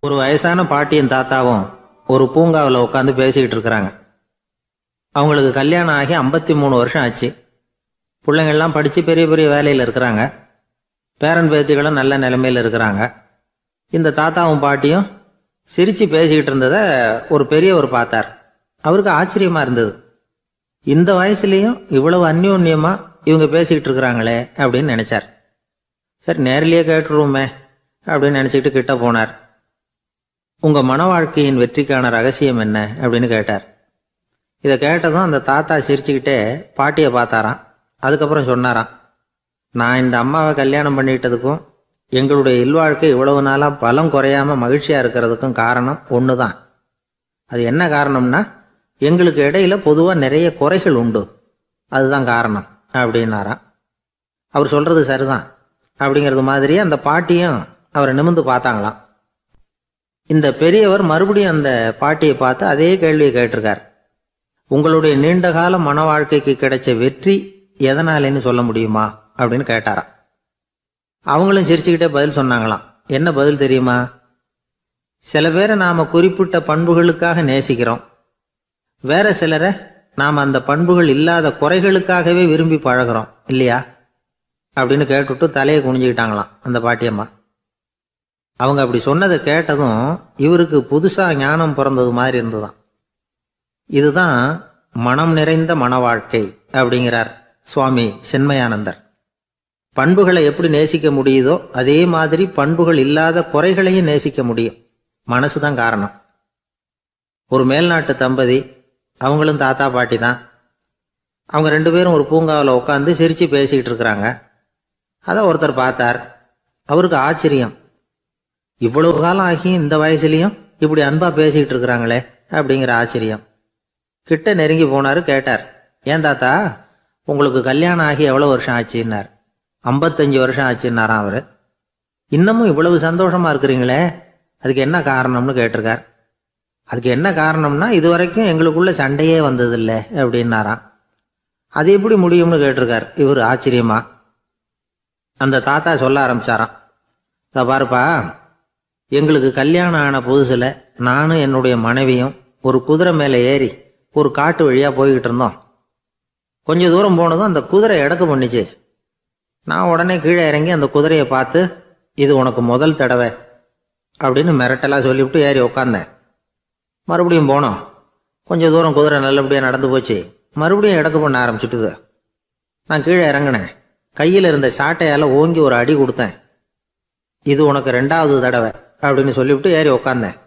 ஒரு வயசான பாட்டியும் தாத்தாவும் ஒரு பூங்காவில் உட்காந்து பேசிக்கிட்டு இருக்கிறாங்க. அவங்களுக்கு கல்யாணம் ஆகி 53 வருஷம் ஆச்சு. பிள்ளைங்கள்லாம் படித்து பெரிய பெரிய வேலையில் இருக்கிறாங்க. பேரன் பேத்திகளும் நல்ல நிலைமையில் இருக்கிறாங்க. இந்த தாத்தாவும் பாட்டியும் சிரித்து பேசிக்கிட்டு இருந்ததை ஒரு பெரியவர் பார்த்தார். அவருக்கு ஆச்சரியமாக இருந்தது. இந்த வயசுலேயும் இவ்வளவு அந்யோன்யமாக இவங்க பேசிக்கிட்டு இருக்கிறாங்களே அப்படின்னு நினச்சார். சரி, நேரிலேயே கேட்டுருவோமே அப்படின்னு நினச்சிக்கிட்டு கிட்ட போனார். உங்கள் மன வாழ்க்கையின் வெற்றிக்கான ரகசியம் என்ன அப்படின்னு கேட்டார். இதை கேட்டதும் அந்த தாத்தா சிரிச்சுக்கிட்டே பாட்டியை பார்த்தாராம். அதுக்கப்புறம் சொன்னாராம், நான் இந்த அம்மாவை கல்யாணம் பண்ணிக்கிட்டதுக்கும் எங்களுடைய இல்வாழ்க்கை இவ்வளவு நாளாக பலம் குறையாமல் மகிழ்ச்சியாக இருக்கிறதுக்கும் காரணம் ஒன்று தான். அது என்ன காரணம்னா, எங்களுக்கு இடையில பொதுவாக நிறைய குறைகள் உண்டு, அதுதான் காரணம் அப்படின்னாராம். அவர் சொல்கிறது சரிதான் அப்படிங்கிறது மாதிரி அந்த பாட்டியும் அவரை நிமிர்ந்து பார்த்தாங்களாம். இந்த பெரியவர் மறுபடியும் அந்த பாட்டியை பார்த்து அதே கேள்வியை கேட்டிருக்கார். உங்களுடைய நீண்டகால மன வாழ்க்கைக்கு கிடைச்ச வெற்றி எதனாலேன்னு சொல்ல முடியுமா அப்படின்னு கேட்டாராம். அவங்களும் சிரிச்சுக்கிட்டே பதில் சொன்னாங்களாம். என்ன பதில் தெரியுமா? சில பேரை நாம் குறிப்பிட்ட பண்புகளுக்காக நேசிக்கிறோம், வேற சிலரை நாம் அந்த பண்புகள் இல்லாத குறைகளுக்காகவே விரும்பி பழகிறோம் இல்லையா அப்படின்னு கேட்டுவிட்டு தலையை குனிஞ்சுக்கிட்டாங்களாம் அந்த பாட்டியம்மா. அவங்க அப்படி சொன்னதை கேட்டதும் இவருக்கு புதுசாக ஞானம் பிறந்தது மாதிரி இருந்துதான். இதுதான் மனம் நிறைந்த மன வாழ்க்கை அப்படிங்கிறார் சுவாமி சின்மயானந்தர். பண்புகளை எப்படி நேசிக்க முடியுதோ அதே மாதிரி பண்புகள் இல்லாத குறைகளையும் நேசிக்க முடியும். மனசு தான் காரணம். ஒரு மேல்நாட்டு தம்பதி, அவங்களும் தாத்தா பாட்டி தான். அவங்க 2 பேரும் ஒரு பூங்காவில் உட்காந்து சிரித்து பேசிக்கிட்டு இருக்கிறாங்க. அதை ஒருத்தர் பார்த்தார். அவருக்கு ஆச்சரியம், இவ்வளவு காலம் ஆகி இந்த வயசுலேயும் இப்படி அன்பாக பேசிக்கிட்டு இருக்கிறாங்களே அப்படிங்கிற ஆச்சரியம். கிட்ட நெருங்கி போனார். கேட்டார், ஏன் தாத்தா உங்களுக்கு கல்யாணம் ஆகி எவ்வளோ வருஷம் ஆச்சுன்னார். 55 வருஷம் ஆச்சுன்னாராம் அவர். இன்னமும் இவ்வளவு சந்தோஷமாக இருக்கிறீங்களே, அதுக்கு என்ன காரணம்னு கேட்டிருக்கார். அதுக்கு என்ன காரணம்னா, இது வரைக்கும் எங்களுக்குள்ள சண்டையே வந்ததில்லை அப்படின்னாராம். அது எப்படி முடியும்னு கேட்டிருக்கார் இவர் ஆச்சரியமா. அந்த தாத்தா சொல்ல ஆரம்பிச்சாராம், இதை பாருப்பா, எங்களுக்கு கல்யாணம் ஆன புதுசில் நானும் என்னுடைய மனைவியும் ஒரு குதிரை மேலே ஏறி ஒரு காட்டு வழியாக போய்கிட்டு இருந்தோம். கொஞ்சம் தூரம் போனதும் அந்த குதிரை எடக்கு பண்ணிச்சு. நான் உடனே கீழே இறங்கி அந்த குதிரையை பார்த்து, இது உனக்கு முதல் தடவை அப்படின்னு மிரட்டலாக சொல்லிவிட்டு ஏறி உட்காந்தேன். மறுபடியும் போனோம். கொஞ்சம் தூரம் குதிரை நல்லபடியாக நடந்து போச்சு. மறுபடியும் எடக்கு பண்ண ஆரம்பிச்சுட்டுது. நான் கீழே இறங்கினேன். கையில் இருந்த சாட்டையால் ஓங்கி ஒரு அடி கொடுத்தேன். இது உனக்கு 2வது தடவை அப்படின்னு சொல்லிவிட்டு ஏறி உட்காந்தேன்.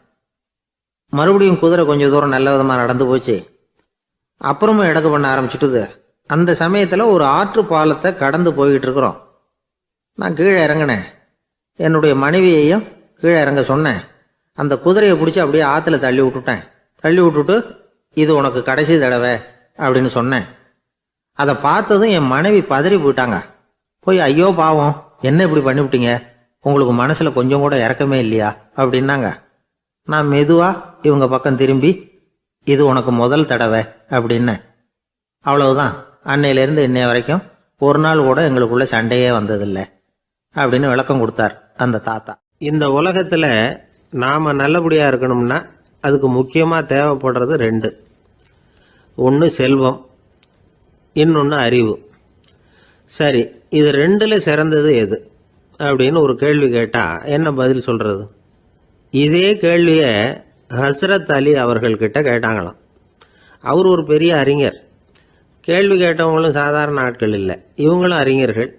மறுபடியும் குதிரை கொஞ்சம் தூரம் நல்ல விதமாக நடந்து போச்சு. அப்புறமும் எடக்கு பண்ண ஆரம்பிச்சுட்டுது. அந்த சமயத்தில் ஒரு ஆற்று பாலத்தை கடந்து போய்கிட்டு இருக்கிறோம். நான் கீழே இறங்கினேன். என்னுடைய மனைவியையும் கீழே இறங்க சொன்னேன். அந்த குதிரையை பிடிச்சி அப்படியே ஆற்றுல தள்ளி விட்டுட்டேன். தள்ளி விட்டுட்டு, இது உனக்கு கடைசி தடவை அப்படின்னு சொன்னேன். அதை பார்த்ததும் என் மனைவி பதறி போயிட்டாங்க. போய், ஐயோ பாவம், என்ன இப்படி பண்ணிவிட்டீங்க, உங்களுக்கு மனசில் கொஞ்சம் கூட இறக்கமே இல்லையா அப்படின்னாங்க. நான் மெதுவாக இவங்க பக்கம் திரும்பி, இது உனக்கு முதல் தடவை அப்படின்னேன். அவ்வளவுதான், அன்னையிலேருந்து இன்னைய வரைக்கும் ஒரு நாள் கூட எங்களுக்குள்ள சண்டையே வந்ததில்லை அப்படின்னு விளக்கம் கொடுத்தார் அந்த தாத்தா. இந்த உலகத்தில் நாம் நல்லபடியாக இருக்கணும்னா அதுக்கு முக்கியமாக தேவைப்படுறது 2. ஒன்று செல்வம், இன்னொன்று அறிவு. சரி, இது 2ல் சிறந்தது எது அப்படின்னு ஒரு கேள்வி கேட்டால் என்ன பதில் சொல்கிறது? இதே கேள்வியை ஹஸ்ரத் அலி அவர்கள்கிட்ட கேட்டாங்களாம். அவர் ஒரு பெரிய அறிஞர். கேள்வி கேட்டவங்களும் சாதாரண ஆட்கள் இல்லை, இவங்களும் அறிஞர்கள்.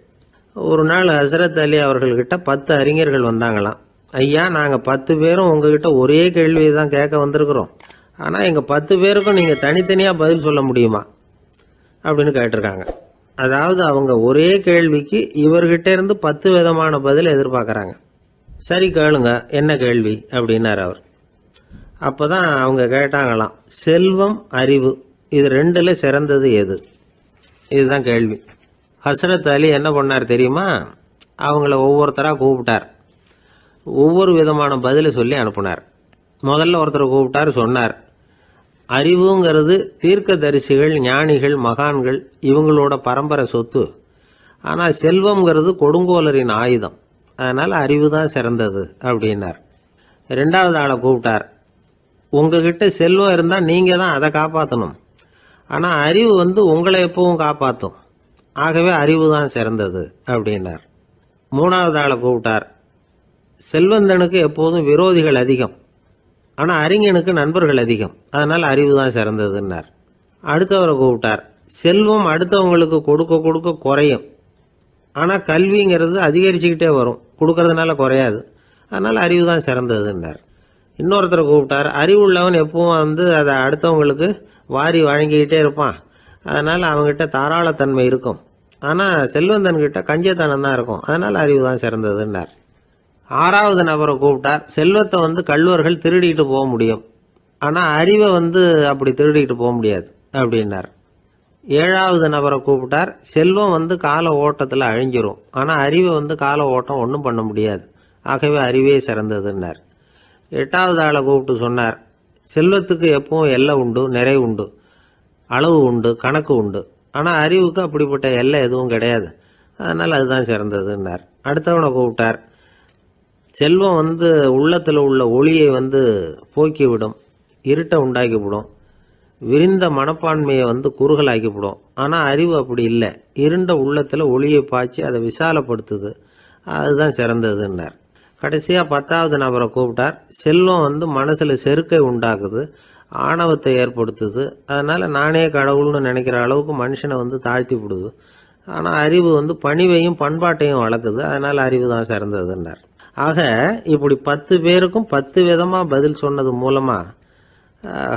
ஒரு நாள் ஹஸ்ரத் அலி அவர்கள்கிட்ட 10 அறிஞர்கள் வந்தாங்களாம். ஐயா, நாங்கள் 10 பேரும் உங்ககிட்ட ஒரே கேள்வியை தான் கேட்க வந்திருக்கிறோம், ஆனால் எங்கள் 10 பேருக்கும் நீங்கள் தனித்தனியாக பதில் சொல்ல முடியுமா அப்படின்னு கேட்டிருக்காங்க. அதாவது அவங்க ஒரே கேள்விக்கு இவர்கிட்ட இருந்து 10 விதமான பதில் எதிர்பார்க்குறாங்க. சரி கேளுங்க, என்ன கேள்வி அப்படின்னார் அவர். அப்போ தான் அவங்க கேட்டாங்களாம், செல்வம் அறிவு இது 2ல் சிறந்தது எது? இதுதான் கேள்வி. ஹஸ்ரத் அலி என்ன பண்ணார் தெரியுமா? அவங்கள ஒவ்வொருத்தராக கூப்பிட்டார். ஒவ்வொரு விதமான பதிலை சொல்லி அனுப்புனார். முதல்ல ஒருத்தரை கூப்பிட்டார். சொன்னார், அறிவுங்கிறது தீர்க்கதரிசிகள், ஞானிகள், மகான்கள் இவங்களோட பரம்பரை சொத்து. ஆனால் செல்வம்ங்கிறது கொடுங்கோலரின் ஆயுதம். அதனால் அறிவு தான் சிறந்தது அப்படின்னார். ரெண்டாவது ஆளை கூப்பிட்டார். உங்ககிட்ட செல்வம் இருந்தால் நீங்கள் தான் அதை காப்பாற்றணும், ஆனால் அறிவு உங்களை எப்பவும் காப்பாற்றும், ஆகவே அறிவு தான் சிறந்தது அப்படின்னார். மூணாவது ஆளை கூப்பிட்டார். செல்வந்தனுக்கு எப்போதும் விரோதிகள் அதிகம், ஆனால் அறிஞனுக்கு நண்பர்கள் அதிகம், அதனால் அறிவு தான் சிறந்ததுன்னார். அடுத்தவரை கூப்பிட்டார். செல்வம் அடுத்தவங்களுக்கு கொடுக்க கொடுக்க குறையும், ஆனால் கல்விங்கிறது அதிகரிச்சுக்கிட்டே வரும், கொடுக்கறதுனால குறையாது, அதனால் அறிவு தான் சிறந்ததுன்னார். இன்னொருத்தரை கூப்பிட்டார். அறிவுள்ளவன் எப்பவும் அதை அடுத்தவங்களுக்கு வாரி வழங்கிக்கிட்டே இருப்பான், அதனால் அவங்ககிட்ட தாராளத்தன்மை இருக்கும், ஆனால் செல்வந்தன்கிட்ட கஞ்சத்தனம் தான் இருக்கும், அதனால் அறிவு தான் சிறந்ததுன்னார். ஆறாவது நபரை கூப்பிட்டார். செல்வத்தை கள்வர்கள் திருடிட்டு போக முடியும், ஆனால் அறிவை அப்படி திருடிட்டு போக முடியாது அப்படின்னார். ஏழாவது நபரை கூப்பிட்டார். செல்வம் கால ஓட்டத்தில் அழிஞ்சிரும், ஆனால் அறிவை கால ஓட்டம் ஒன்றும் பண்ண முடியாது, ஆகவே அறிவே சிறந்ததுன்னார். எட்டாவது ஆளை கூப்பிட்டு சொன்னார். செல்வத்துக்கு எப்பவும் எல்லை உண்டு, நிறை உண்டு, அளவு உண்டு, கணக்கு உண்டு, ஆனால் அறிவுக்கு அப்படிப்பட்ட எல்லை எதுவும் கிடையாது, அதனால் அதுதான் சிறந்ததுன்னார். அடுத்தவனை கூப்பிட்டார். செல்வம் உள்ளத்தில் உள்ள ஒளியை போக்கிவிடும், இருட்டை உண்டாக்கிவிடும், விரிந்த மனப்பான்மையை குறுகலாக்கிவிடும், ஆனால் அறிவு அப்படி இல்லை, இருண்ட உள்ளத்தில் ஒளியை பாய்ச்சி அதை விசாலப்படுத்துது, அதுதான் சிறந்ததுன்னார். கடைசியாக 10வது நபரை கூப்பிட்டார். செல்வம் மனசில் செருக்கை உண்டாக்குது, ஆணவத்தை ஏற்படுத்துது, அதனால் நானே கடவுள்னு நினைக்கிற அளவுக்கு மனுஷனை தாழ்த்தி விடுது, ஆனால் அறிவு பணிவையும் பண்பாட்டையும் வளர்க்குது, அதனால் அறிவு தான் சிறந்ததுன்னார். ஆக இப்படி 10 பேருக்கும் 10 விதமாக பதில் சொன்னது மூலமாக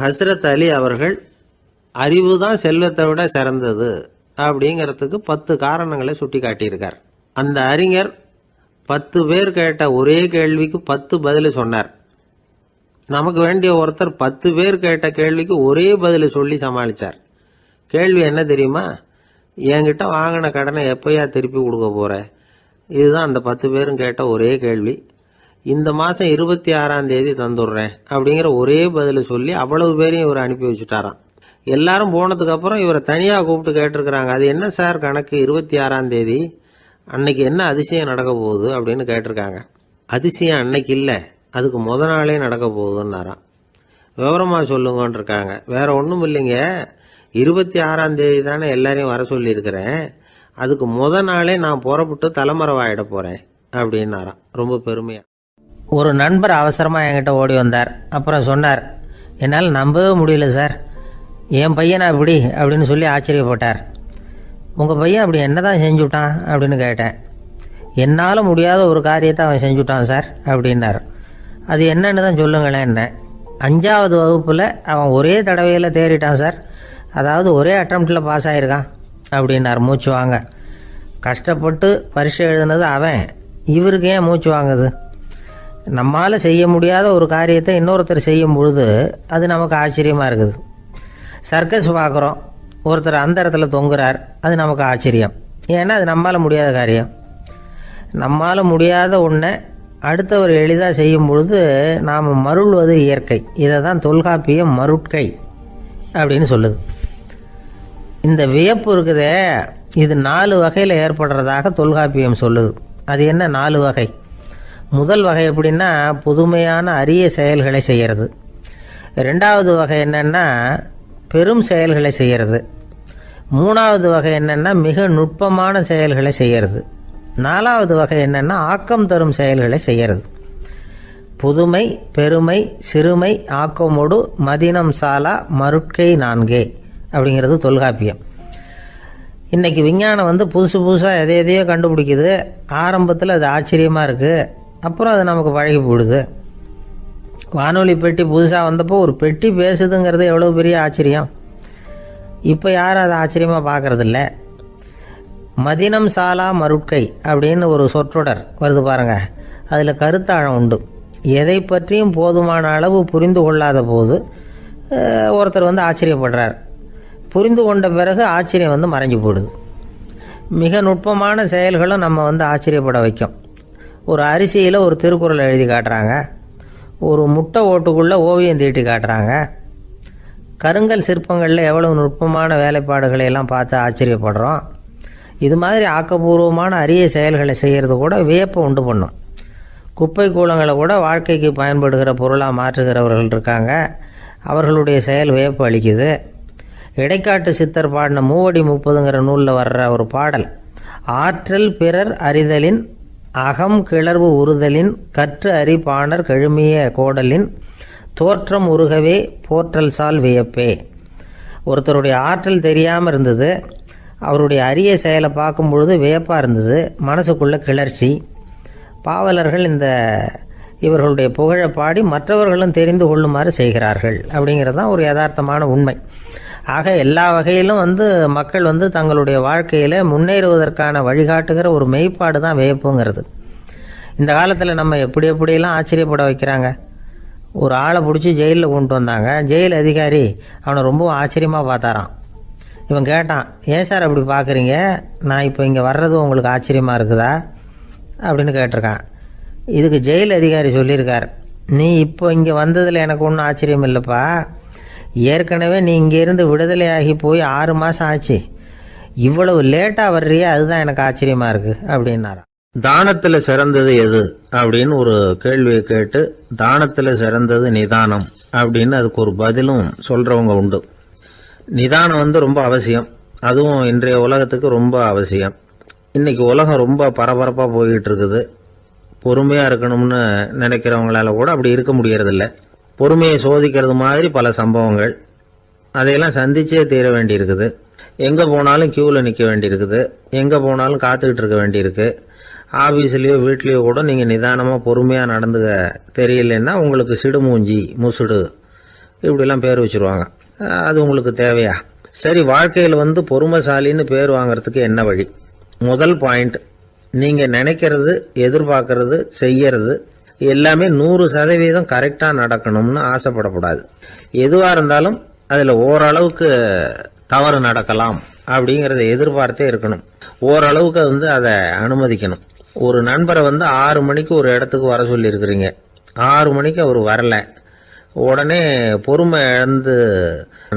ஹஸ்ரத் அலி அவர்கள் அறிவு தான் செல்வத்தை விட சிறந்தது அப்படிங்கிறதுக்கு 10 காரணங்களை சுட்டி காட்டியிருக்கார். அந்த அறிஞர் 10 பேர் கேட்ட ஒரே கேள்விக்கு 10 பதில் சொன்னார். நமக்கு வேண்டிய ஒருத்தர் 10 பேர் கேட்ட கேள்விக்கு ஒரே பதில் சொல்லி சமாளித்தார். கேள்வி என்ன தெரியுமா? என்கிட்ட வாங்கின கடனை எப்போயா திருப்பி கொடுக்க போகிற? இதுதான் அந்த 10 பேரும் கேட்ட ஒரே கேள்வி. இந்த மாதம் 26ஆம் தேதி தந்துடுறேன் அப்படிங்கிற ஒரே பதில் சொல்லி அவ்வளவு பேரையும் இவர் அனுப்பி வச்சுட்டாராம். எல்லாரும் போனதுக்கப்புறம் இவரை தனியாக கூப்பிட்டு கேட்டிருக்கிறாங்க. அது என்ன சார் கணக்கு, 26ஆம் தேதி அன்னைக்கு என்ன அதிசயம் நடக்க போகுது அப்படின்னு கேட்டிருக்காங்க. அதிசயம் அன்னைக்கு இல்லை, அதுக்கு நாளே நடக்க போகுதுன்னாராம். விவரமாக சொல்லுங்கன்னு இருக்காங்க. வேற ஒன்றும் இல்லைங்க, 26ஆம் தேதி தானே எல்லாரையும் வர சொல்லியிருக்கிறேன், அதுக்கு நாளே நான் புறப்பட்டு தலைமறைவாயிட போகிறேன் அப்படின்னாராம் ரொம்ப பெருமையாக. ஒரு நண்பர் அவசரமாக என்கிட்ட ஓடி வந்தார். அப்புறம் சொன்னார், என்னால் நம்பவே முடியல சார், என் பையனா இப்படி அப்படின்னு சொல்லி ஆச்சரியப்பட்டார். உங்கள் பையன் அப்படி என்ன தான் செஞ்சுட்டான் அப்படின்னு கேட்டேன். என்னால் முடியாத ஒரு காரியத்தை அவன் செஞ்சுட்டான் சார் அப்படின்னார். அது என்னன்னு தான் சொல்லுங்களேன். என்ன 5வது வகுப்பில் அவன் ஒரே தடவையில் தேறிட்டான் சார், அதாவது ஒரே அட்டம்ப்டில் பாஸ் ஆகிருக்கான் அப்படின்னார் மூச்சு வாங்க. கஷ்டப்பட்டு பரீட்சை எழுதுனது அவன், இவருக்கு ஏன் மூச்சு வாங்குது? நம்மால் செய்ய முடியாத ஒரு காரியத்தை இன்னொருத்தர் செய்யும் பொழுது அது நமக்கு ஆச்சரியமாக இருக்குது. சர்க்கஸ் பார்க்குறோம், ஒருத்தர் அந்த இடத்துல தொங்குறார், அது நமக்கு ஆச்சரியம், ஏன்னா அது நம்மால் முடியாத காரியம். நம்மால் முடியாத ஒன்றை அடுத்தவர் எளிதாக செய்யும் பொழுது நாம் மருள்வது இயற்கை. இதை தான் தொல்காப்பியம் மருட்கை அப்படின்னு சொல்லுது. இந்த வியப்பு இருக்குதே, இது 4 வகையில் ஏற்படுறதாக தொல்காப்பியம் சொல்லுது. அது என்ன 4 வகை? முதல் வகை எப்படின்னா புதுமையான அரிய செயல்களை செய்கிறது. 2வது வகை என்னென்னா பெரும் செயல்களை செய்கிறது. 3வது வகை என்னென்னா மிக நுட்பமான செயல்களை செய்கிறது. 4வது வகை என்னென்னா ஆக்கம் தரும் செயல்களை செய்கிறது. புதுமை, பெருமை, சிறுமை, ஆக்கமோடு மதினம் சாலா மருட்கை 4 அப்படிங்கிறது தொல்காப்பியம். இன்றைக்கி விஞ்ஞானம் புதுசு புதுசாக எதையோ கண்டுபிடிக்குது. ஆரம்பத்தில் அது ஆச்சரியமாக இருக்குது, அப்புறம் அது நமக்கு பழகி போயிடுது. வானொலி பெட்டி புதுசாக வந்தப்போ ஒரு பெட்டி பேசுதுங்கிறது எவ்வளோ பெரிய ஆச்சரியம். இப்போ யாரும் அதை ஆச்சரியமாக பார்க்குறதில்ல. மதினம் சாலா மருட்கை அப்படின்னு ஒரு சொற்றொடர் வருது பாருங்க, அதில் கருத்தாழம் உண்டு. எதை பற்றியும் போதுமான அளவு புரிந்து கொள்ளாத போது ஒருத்தர் ஆச்சரியப்படுறார். புரிந்து கொண்ட பிறகு ஆச்சரியம் மறைஞ்சு போயிடுது. மிக நுட்பமான செயல்களும் நம்ம ஆச்சரியப்பட வைக்கும். ஒரு அரிசியில் ஒரு திருக்குறள் எழுதி காட்டுறாங்க, ஒரு முட்டை ஓட்டுக்குள்ளே ஓவியம் தீட்டி காட்டுறாங்க. கருங்கல் சிற்பங்களில் எவ்வளவு நுட்பமான வேலைப்பாடுகளை எல்லாம் பார்த்து ஆச்சரியப்படுறோம். இது மாதிரி ஆக்கப்பூர்வமான அரிய செயல்களை செய்கிறது கூட வியப்பை உண்டு பண்ணும். குப்பை கூலங்களை கூட வாழ்க்கைக்கு பயன்படுகிற பொருளாக மாற்றுகிறவர்கள் இருக்காங்க. அவர்களுடைய செயல் வியப்பு அளிக்குது. இடைக்காட்டு சித்தர் பாடின மூவடி 30ங்கிற நூலில் வர்ற ஒரு பாடல், ஆற்றல் பிறர் அறிதலின் அகம் கிளர்வு உறுதலின் கற்று அறி பாணர் கழுமிய கோடலின் தோற்றம் உருகவே போற்றல் சால் வியப்பே. ஒருத்தருடைய ஆற்றல் தெரியாமல் இருந்தது, அவருடைய அரிய செயலை பார்க்கும் பொழுது வியப்பாக இருந்தது, மனசுக்குள்ள கிளர்ச்சி. பாவலர்கள் இவர்களுடைய புகழை பாடி மற்றவர்களும் தெரிந்து கொள்ளுமாறு செய்கிறார்கள். அப்படிங்கிறது தான் ஒரு யதார்த்தமான உண்மை. ஆக எல்லா வகையிலும் மக்கள் தங்களுடைய வாழ்க்கையில் முன்னேறுவதற்கான வழிகாட்டுகிற ஒரு மெய்ப்பாடு தான் வியப்புங்கிறது. இந்த காலத்தில் நம்ம எப்படியெல்லாம் ஆச்சரியப்பட வைக்கிறாங்க. ஒரு ஆளை பிடிச்சி ஜெயிலில் கொண்டு வந்தாங்க. ஜெயில் அதிகாரி அவனை ரொம்ப ஆச்சரியமாக பார்த்தாரான். இவன் கேட்டான், ஏன் சார் அப்படி பார்க்குறீங்க, நான் இப்போ இங்கே வர்றது உங்களுக்கு ஆச்சரியமாக இருக்குதா அப்படின்னு கேட்டிருக்கான். இதுக்கு ஜெயில் அதிகாரி சொல்லியிருக்கார், நீ இப்போ இங்கே வந்ததில் எனக்கு ஒன்றும் ஆச்சரியம் இல்லைப்பா, ஏற்கனவே நீ இங்கேருந்து விடுதலையாகி போய் 6 மாதம் ஆச்சு, இவ்வளவு லேட்டாக வர்றியே அதுதான் எனக்கு ஆச்சரியமாக இருக்குது அப்படின்னாராம். தானத்தில் சிறந்தது எது அப்படின்னு ஒரு கேள்வியை கேட்டு, தானத்தில் சிறந்தது நிதானம் அப்படின்னு அதுக்கு ஒரு பதிலும் சொல்கிறவங்க உண்டு. நிதானம் ரொம்ப அவசியம், அதுவும் இன்றைய உலகத்துக்கு ரொம்ப அவசியம். இன்றைக்கி உலகம் ரொம்ப பரபரப்பாக போய்கிட்டு இருக்குது. பொறுமையாக இருக்கணும்னு நினைக்கிறவங்களால கூட அப்படி இருக்க முடியறதில்ல. பொறுமையை சோதிக்கிறது மாதிரி பல சம்பவங்கள், அதையெல்லாம் சந்திச்சே தீர வேண்டியிருக்குது. எங்கே போனாலும் க்யூவில் நிற்க வேண்டியிருக்குது, எங்கே போனாலும் காத்துக்கிட்டு இருக்க வேண்டியிருக்கு. ஆஃபீஸ்லேயோ வீட்லேயோ கூட நீங்கள் நிதானமாக பொறுமையாக நடந்துக்க தெரியலன்னா உங்களுக்கு சிடுமூஞ்சி, முசுடு இப்படிலாம் பேர் வச்சுருவாங்க. அது உங்களுக்கு தேவையா? சரி, வாழ்க்கையில் பொறுமைசாலின்னு பேர் வாங்கிறதுக்கு என்ன வழி? முதல் பாயிண்ட், நீங்கள் நினைக்கிறது, எதிர்பார்க்கறது, செய்யறது எல்லாமே 100% கரெக்டாக நடக்கணும்னு ஆசைப்படக்கூடாது. எதுவாக இருந்தாலும் அதில் ஓரளவுக்கு தவறு நடக்கலாம் அப்படிங்கிறத எதிர்பார்த்தே இருக்கணும். ஓரளவுக்கு அதை அனுமதிக்கணும். ஒரு நண்பரை 6 மணிக்கு ஒரு இடத்துக்கு வர சொல்லியிருக்கிறீங்க, 6 மணிக்கு அவர் வரலை, உடனே பொறுமை இழந்து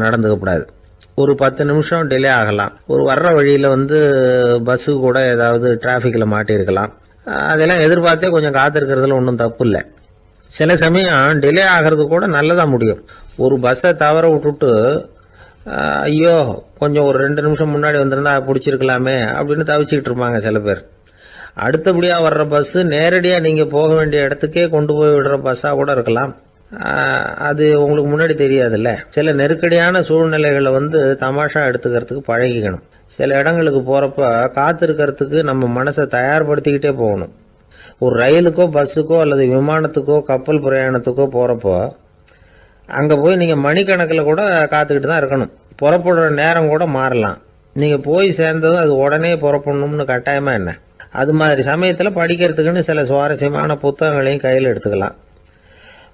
நடந்துக்கக்கூடாது. ஒரு 10 நிமிஷம் டிலே ஆகலாம். ஒரு வர்ற வழியில் பஸ்ஸு கூட ஏதாவது டிராஃபிக்கில் மாட்டியிருக்கலாம். அதெல்லாம் எதிர்பார்த்தே கொஞ்சம் காத்திருக்கிறதுல ஒன்றும் தப்பு இல்லை. சில சமயம் டிலே ஆகிறது கூட நல்லதாக முடியும். ஒரு பஸ்ஸை தவற விட்டுட்டு, ஐயோ கொஞ்சம் ஒரு 2 நிமிஷம் முன்னாடி வந்திருந்தா பிடிச்சிருக்கலாமே அப்படின்னு தவிச்சிக்கிட்டு இருப்பாங்க சில பேர். அடுத்தபடியாக வர்ற பஸ்ஸு நேரடியாக நீங்கள் போக வேண்டிய இடத்துக்கே கொண்டு போய் விடுற பஸ்ஸாக கூட இருக்கலாம். அது உங்களுக்கு முன்னாடி தெரியாதுல்ல. சில நெருக்கடியான சூழ்நிலைகளை தமாஷா எடுத்துக்கிறதுக்கு பழகிக்கணும். சில இடங்களுக்கு போகிறப்ப காத்திருக்கிறதுக்கு நம்ம மனசை தயார்படுத்திக்கிட்டே போகணும். ஒரு ரயிலுக்கோ பஸ்ஸுக்கோ அல்லது விமானத்துக்கோ கப்பல் பிரயாணத்துக்கோ போகிறப்போ அங்கே போய் நீங்கள் மணிக்கணக்கில் கூட காத்துக்கிட்டு தான் இருக்கணும். புறப்படுற நேரம் கூட மாறலாம். நீங்கள் போய் சேர்ந்ததும் அது உடனே புறப்படணும்னு கட்டாயமாக என்ன? அது மாதிரி சமயத்தில் படிக்கிறதுக்குன்னு சில சுவாரஸ்யமான புத்தகங்களையும் கையில் எடுத்துக்கலாம்.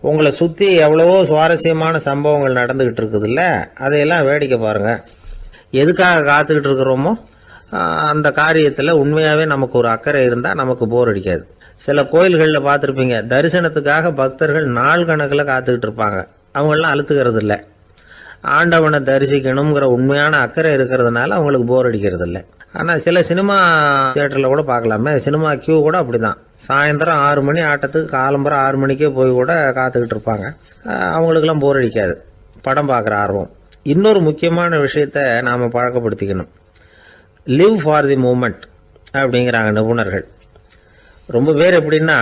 உங்களை சுற்றி எவ்வளவோ சுவாரஸ்யமான சம்பவங்கள் நடந்துக்கிட்டு இருக்குதுல்ல, அதையெல்லாம் வேடிக்கை பாருங்கள். எதுக்காக காத்துக்கிட்டு இருக்கிறோமோ அந்த காரியத்தில் உண்மையாகவே நமக்கு ஒரு அக்கறை இருந்தால் நமக்கு போர் அடிக்காது. சில கோயில்களில் பார்த்துருப்பீங்க, தரிசனத்துக்காக பக்தர்கள் நாள் கணக்கில் காத்துக்கிட்டு இருப்பாங்க. அவங்களெலாம் அழுத்துக்கிறது இல்லை. ஆண்டவனை தரிசிக்கணுங்கிற உண்மையான அக்கறை இருக்கிறதுனால அவங்களுக்கு போர் அடிக்கிறது இல்லை. ஆனால் சில சினிமா தியேட்டரில் கூட பார்க்கலாமே, சினிமா கியூ கூட அப்படி தான். சாயந்தரம் 6 மணி ஆட்டத்துக்கு காலம்பரம் 6 மணிக்கே போய் கூட காத்துக்கிட்டு இருப்பாங்க. அவங்களுக்கெல்லாம் போர் அடிக்காது, படம் பார்க்குற ஆர்வம். இன்னொரு முக்கியமான விஷயத்தை நாம் பழக்கப்படுத்திக்கணும். லிவ் ஃபார் தி மூமெண்ட் அப்படிங்கிறாங்க நிபுணர்கள். ரொம்ப பேர் எப்படின்னா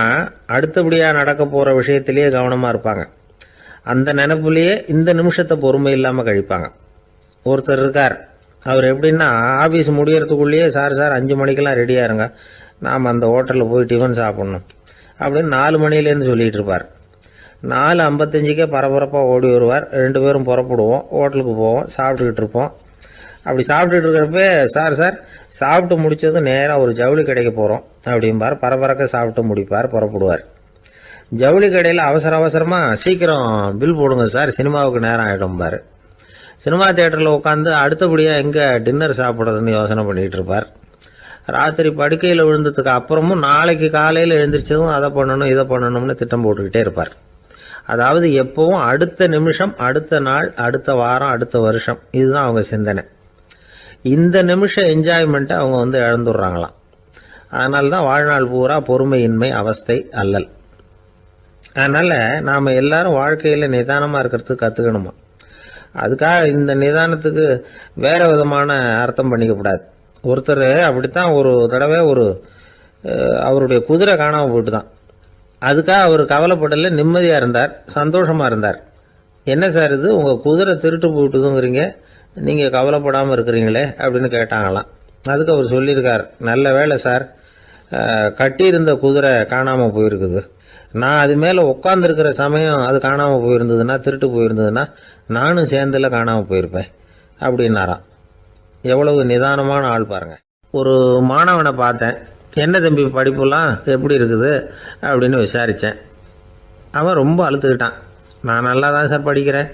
அடுத்தபடியாக நடக்க போகிற விஷயத்திலேயே கவனமாக இருப்பாங்க. அந்த நினைப்புலேயே இந்த நிமிஷத்தை பொறுமை இல்லாமல் கழிப்பாங்க. ஒருத்தர் இருக்கார், அவர் எப்படின்னா ஆஃபீஸ் முடியறதுக்குள்ளேயே சார் 5 மணிக்கெல்லாம் ரெடியாக இருங்க, நாம் அந்த ஹோட்டலில் போய் டிஃபன் சாப்பிட்ணும் அப்படின்னு 4 மணிலேருந்து சொல்லிகிட்டு இருப்பார். 4:55 பரபரப்பாக ஓடி வருவார். 2 பேரும் புறப்படுவோம், ஹோட்டலுக்கு போவோம், சாப்பிட்டுக்கிட்டு இருப்போம். அப்படி சாப்பிட்டுட்டு இருக்கிறப்ப சார் சாப்பிட்டு முடித்ததும் நேராக ஒரு ஜவுளி கடைக்கு போகிறோம் அப்படிம்பார். பரபரக்க சாப்பிட்டு முடிப்பார், புறப்படுவார். ஜவுளி கடையில் அவசரமாக சீக்கிரம் பில் போடுங்க சார், சினிமாவுக்கு நேரம் ஆகிடும்பார். சினிமா தியேட்டரில் உட்காந்து அடுத்தபடியாக எங்கே டின்னர் சாப்பிட்றதுன்னு யோசனை பண்ணிகிட்டு இருப்பார். ராத்திரி படுக்கையில் விழுந்ததுக்கு அப்புறமும் நாளைக்கு காலையில் எழுந்திரிச்சதும் அதை பண்ணணும் இதை பண்ணணும்னு திட்டம் போட்டுக்கிட்டே இருப்பார். அதாவது எப்பவும் அடுத்த நிமிஷம், அடுத்த நாள், அடுத்த வாரம், அடுத்த வருஷம், இதுதான் அவங்க சிந்தனை. இந்த நிமிஷம் என்ஜாய்மெண்ட்டை அவங்க இழந்துடுறாங்களாம். அதனால தான் வாழ்நாள் பூரா பொறுமையின்மை, அவஸ்தை, அல்லல். அதனால் நாம் எல்லாரும் வாழ்க்கையில் நிதானமாக இருக்கிறதுக்கு கற்றுக்கணுமா. அதுக்காக இந்த நிதானத்துக்கு வேறு விதமான அர்த்தம் பண்ணிக்கக்கூடாது. ஒருத்தர் அப்படித்தான் ஒரு தடவை அவருடைய குதிரை காணாமல் போயிட்டு தான். அதுக்காக அவர் கவலைப்படல, நிம்மதியாக இருந்தார், சந்தோஷமாக இருந்தார். என்ன சார் இது, உங்கள் குதிரை திருட்டு போயிட்டுதுங்கிறீங்க, நீங்கள் கவலைப்படாமல் இருக்கிறீங்களே அப்படின்னு கேட்டாங்களாம். அதுக்கு அவர் சொல்லியிருக்கார், நல்ல வேலை சார், கட்டியிருந்த குதிரை காணாமல் போயிருக்குது. நான் அது மேலே உட்காந்துருக்கிற சமயம் அது காணாமல் போயிருந்ததுன்னா, திருட்டு போயிருந்ததுன்னா நானும் சேர்ந்துல காணாமல் போயிருப்பேன் அப்படின்னாராம். எவ்வளவு நிதானமான ஆள் பாருங்கள். ஒரு மாணவனை பார்த்தேன், என்ன தம்பி படிப்புலாம் எப்படி இருக்குது அப்படின்னு விசாரித்தேன். அவன் ரொம்ப அழுத்துக்கிட்டான். நான் நல்லா தான் சார் படிக்கிறேன்,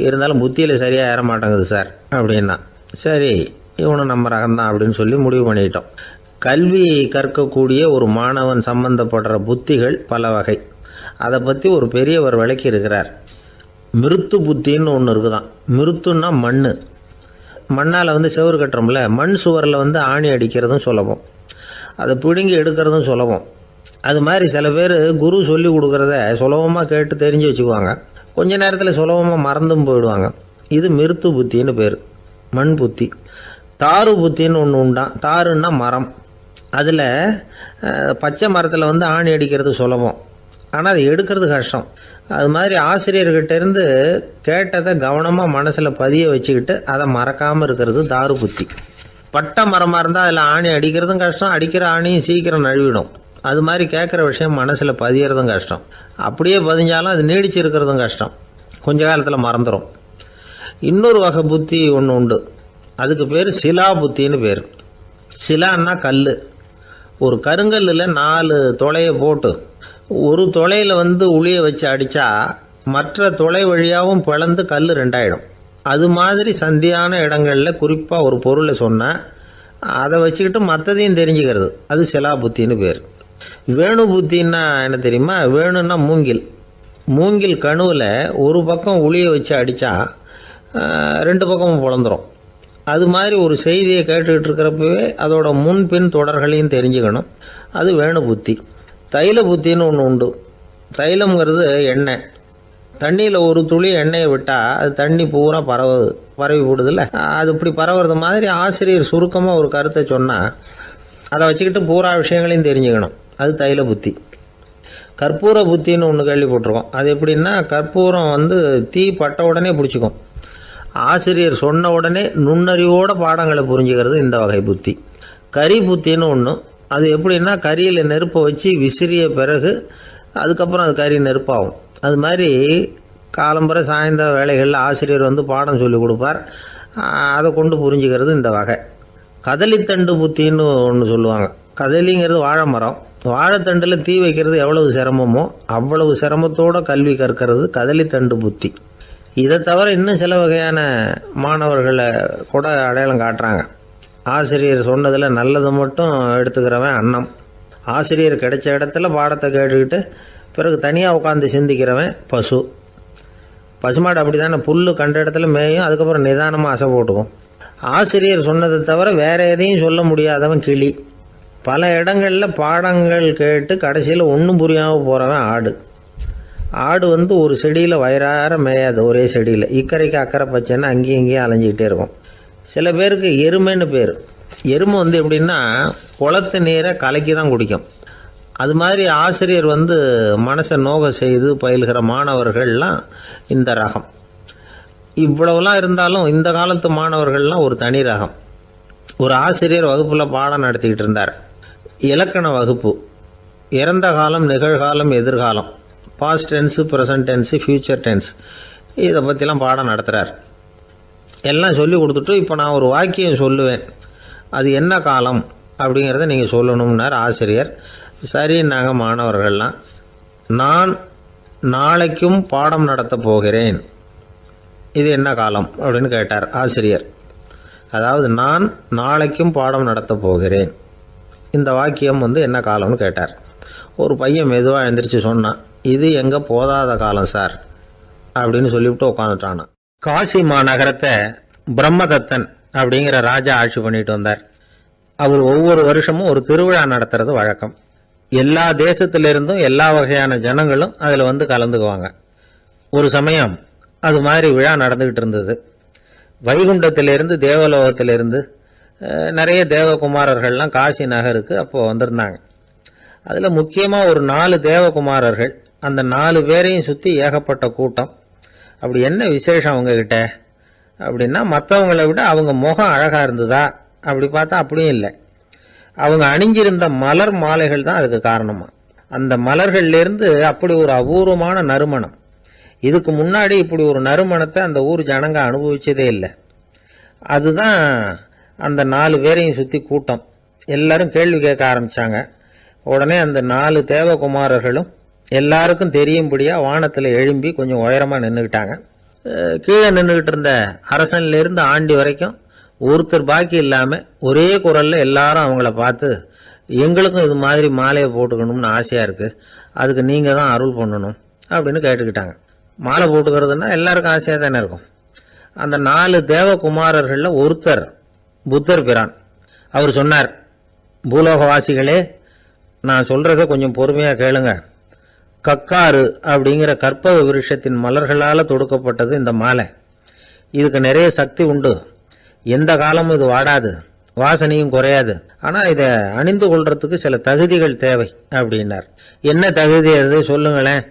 இருந்தாலும் புத்தியில் சரியாக ஏற மாட்டேங்குது சார் அப்படின்னா. சரி, இவனும் நம்ம ரகம்தான் அப்படின்னு சொல்லி முடிவு பண்ணிட்டோம். கல்வி கற்கக்கூடிய ஒரு மாணவன் சம்பந்தப்படுற புத்திகள் பல வகை. அதை பற்றி ஒரு பெரியவர் விளக்கி இருக்கிறார். மிருத்து புத்தின்னு ஒன்று இருக்குதான். மிருத்துன்னா மண்ணால் செவுறு கட்டுறோம்ல, மண் சுவரில் ஆணி அடிக்கிறதும் சுலபம், அதை பிடுங்கி எடுக்கிறதும் சுலபம். அது மாதிரி சில பேர் குரு சொல்லி கொடுக்குறத சுலபமாக கேட்டு தெரிஞ்சு வச்சுக்குவாங்க, கொஞ்ச நேரத்தில் சுலபமாக மறந்தும் போயிடுவாங்க. இது மிருத்து புத்தின்னு பேர், மண் புத்தி. தாரு புத்தின்னு ஒன்று உண்டான். தாருன்னா மரம். அதில் பச்சை மரத்தில் ஆணி அடிக்கிறது சுலபம், ஆனால் அதை எடுக்கிறது கஷ்டம். அது மாதிரி ஆசிரியர்கிட்ட இருந்து கேட்டதை கவனமாக மனசில் பதிய வச்சுக்கிட்டு அதை மறக்காமல் இருக்கிறது தாரு புத்தி. பட்டை மரமாக இருந்தால் அதில் ஆணி அடிக்கிறதும் கஷ்டம், அடிக்கிற ஆணியும் சீக்கிரம் நழுவிடும். அது மாதிரி கேட்குற விஷயம் மனசில் பதியறதும் கஷ்டம், அப்படியே பதிஞ்சாலும் அது நீடிச்சு இருக்கிறதும் கஷ்டம், கொஞ்ச காலத்தில் மறந்துடும். இன்னொரு வகை புத்தி ஒன்று உண்டு, அதுக்கு பேர் சிலா புத்தின்னு பேர். சிலான்னா கல். ஒரு கருங்கல்லில் 4 துளையை போட்டு ஒரு துளையில் உளியை வச்சு அடித்தா மற்ற துளை வழியாகவும் பிளந்து கல் 2 ஆகிடும். அது மாதிரி சந்தியான இடங்களில் குறிப்பாக ஒரு பொருளை சொன்னால் அதை வச்சுக்கிட்டு மற்றதையும் தெரிஞ்சுக்கிறது, அது சிலா புத்தின்னு பேர். வேணு புத்தின்னா என்ன தெரியுமா? வேணுன்னா மூங்கில் கணுவில் ஒரு பக்கம் உளியை வச்சு அடித்தா 2 பக்கமும் பிளந்துடும். அது மாதிரி ஒரு செய்தியை கேட்டுக்கிட்டு இருக்கிறப்பவே அதோட முன்பின் தொடர்களையும் தெரிஞ்சுக்கணும், அது வேணு புத்தி. தைல புத்தின்னு ஒன்று உண்டு. தைலம்ங்கிறது எண்ணெய். தண்ணியில் ஒரு துளி எண்ணெயை விட்டால் அது தண்ணி பூரா பரவி போடுதில்ல, அது இப்படி பரவுறது மாதிரி ஆசிரியர் சுருக்கமாக ஒரு கருத்தை சொன்னால் அதை வச்சுக்கிட்டு பூரா விஷயங்களையும் தெரிஞ்சுக்கணும், அது தைல புத்தி. கற்பூர புத்தின்னு ஒன்று கேள்விப்பட்டிருக்கோம். அது எப்படின்னா, கற்பூரம் தீ பட்ட உடனே பிடிச்சிக்கும். ஆசிரியர் சொன்ன உடனே நுண்ணறிவோட பாடங்களை புரிஞ்சுக்கிறது இந்த வகை புத்தி. கரி புத்தின்னு ஒன்று. அது எப்படின்னா, கரியில் நெருப்பை வச்சு விசிறிய பிறகு அதுக்கப்புறம் அது கறி நெருப்பாகும். அது மாதிரி காலம்பரை சாயந்தர வேலைகளில் ஆசிரியர் பாடம் சொல்லி கொடுப்பார், அதை கொண்டு புரிஞ்சுக்கிறது இந்த வகை. கதலித்தண்டு புத்தின்னு ஒன்று சொல்லுவாங்க. கதலிங்கிறது வாழை மரம். வாழைத்தண்டில் தீ வைக்கிறது எவ்வளவு சிரமமோ அவ்வளவு சிரமத்தோடு கல்வி கற்கிறது கதலித்தண்டு புத்தி. இதை தவிர இன்னும் சில வகையான மாணவர்களை கூட அடையாளம் காட்டுறாங்க. ஆசிரியர் சொன்னதில் நல்லதை மட்டும் எடுத்துக்கிறவன் அன்னம். ஆசிரியர் கிடைச்ச இடத்துல பாடத்தை கேட்டுக்கிட்டு பிறகு தனியாக உட்காந்து சிந்திக்கிறவன் பசுமாடு அப்படி தானே, புல் கண்ட இடத்துல மேயும், அதுக்கப்புறம் நிதானமாக அசை போட்டுக்கும். ஆசிரியர் சொன்னதை தவிர வேறு எதையும் சொல்ல முடியாதவன் கிளி. பல இடங்களில் பாடங்கள் கேட்டு கடைசியில் ஒன்றும் புரியாமல் போகிறவன் ஆடு ஒரு செடியில் வயிறார மேயாது, ஒரே செடியில் இக்கரைக்கு அக்கறை பச்சைன்னா அங்கேயும் இங்கேயும் அலைஞ்சிக்கிட்டே இருக்கும். சில பேருக்கு எருமைன்னு பேர். எருமை எப்படின்னா குளத்து நீரை கலக்கி தான் குடிக்கும். அது மாதிரி ஆசிரியர் மனசை நோக செய்து பயில்கிற மாணவர்கள்லாம் இந்த ரகம். இவ்வளவுலாம் இருந்தாலும் இந்த காலத்து மாணவர்கள்லாம் ஒரு தனி ரகம். ஒரு ஆசிரியர் வகுப்பில் பாடம் நடத்திக்கிட்டு இருந்தார். இலக்கண வகுப்பு. இறந்த காலம், நிகழ்காலம், எதிர்காலம், past tense, present tense, future tense, இதை பற்றிலாம் பாடம் நடத்துகிறார். எல்லாம் சொல்லி கொடுத்துட்டு இப்போ நான் ஒரு வாக்கியம் சொல்லுவேன், அது என்ன காலம் அப்படிங்கிறத நீங்கள் சொல்லணும்னார் ஆசிரியர். சரின்னாங்க மாணவர்கள்லாம். நான் நாளைக்கும் பாடம் நடத்தப் போகிறேன், இது என்ன காலம் அப்படின்னு கேட்டார் ஆசிரியர். அதாவது நான் நாளைக்கும் பாடம் நடத்தப் போகிறேன், இந்த வாக்கியம் என்ன காலம்னு கேட்டார். ஒரு பையன் மெதுவாக எழுந்திரிச்சு சொன்னான், இது எங்கே போதாத காலம் சார் அப்படின்னு சொல்லிவிட்டு உட்காந்துட்டானா. காசி மாநகரத்தை பிரம்மதத்தன் அப்படிங்கிற ராஜா ஆட்சி பண்ணிட்டு வந்தார். அவர் ஒவ்வொரு வருஷமும் ஒரு திருவிழா நடத்துறது வழக்கம். எல்லா தேசத்திலிருந்தும் எல்லா வகையான ஜனங்களும் அதில் வந்து கலந்துக்குவாங்க. ஒரு சமயம் அது மாதிரி விழா நடந்துக்கிட்டு இருந்தது. வைகுண்டத்திலிருந்து தேவலோகத்திலிருந்து நிறைய தேவகுமாரர்கள்லாம் காசி நகருக்கு அப்போது வந்திருந்தாங்க. அதில் முக்கியமாக ஒரு 4 தேவகுமாரர்கள், அந்த 4 பேரையும் சுற்றி ஏகப்பட்ட கூட்டம். அப்படி என்ன விசேஷம் அவங்கக்கிட்ட அப்படின்னா, மற்றவங்களை விட அவங்க முகம் அழகாக இருந்ததா அப்படி பார்த்தா அப்படியும் இல்லை. அவங்க அணிஞ்சிருந்த மலர் மாலைகள் தான் அதுக்கு காரணமாக. அந்த மலர்கள்லேருந்து அப்படி ஒரு அபூர்வமான நறுமணம். இதுக்கு முன்னாடி இப்படி ஒரு நறுமணத்தை அந்த ஊர் ஜனங்க அனுபவிச்சதே இல்லை. அதுதான் அந்த 4 பேரையும் சுற்றி கூட்டம். எல்லாரும் கேள்வி கேட்க ஆரம்பித்தாங்க. உடனே அந்த 4 தேவகுமாரர்களும் எல்லாருக்கும் தெரியும்படியாக வானத்தில் எழும்பி கொஞ்சம் உயரமாக நின்றுக்கிட்டாங்க. கீழே நின்றுக்கிட்டு இருந்த அரசன்லேருந்து ஆண்டி வரைக்கும் ஒருத்தர் பாக்கி இல்லாமல் ஒரே குரலில் எல்லாரும் அவங்கள பார்த்து, எங்களுக்கும் இது மாதிரி மாலையை போட்டுக்கணும்னு ஆசையாக இருக்குது, அதுக்கு நீங்கள் தான் அருள் பண்ணணும் அப்படின்னு கேட்டுக்கிட்டாங்க. மாலை போட்டுக்கிறதுனா எல்லாருக்கும் ஆசையாக தானே இருக்கும். அந்த 4 தேவகுமாரர்களில் ஒருத்தர் புத்தர் பிரான். அவர் சொன்னார், பூலோகவாசிகளே, நான் சொல்கிறத கொஞ்சம் பொறுமையாக கேளுங்க. கக்காரு அப்படிங்கிற கற்பக விருஷத்தின் மலர்களால் தொடுக்கப்பட்டது இந்த மாலை. இதுக்கு நிறைய சக்தி உண்டு. எந்த காலமும் இது வாடாது, வாசனையும் குறையாது. ஆனால் இதை அணிந்து கொள்றதுக்கு சில தகுதிகள் தேவை அப்படின்னார். என்ன தகுதி அது சொல்லுங்களேன்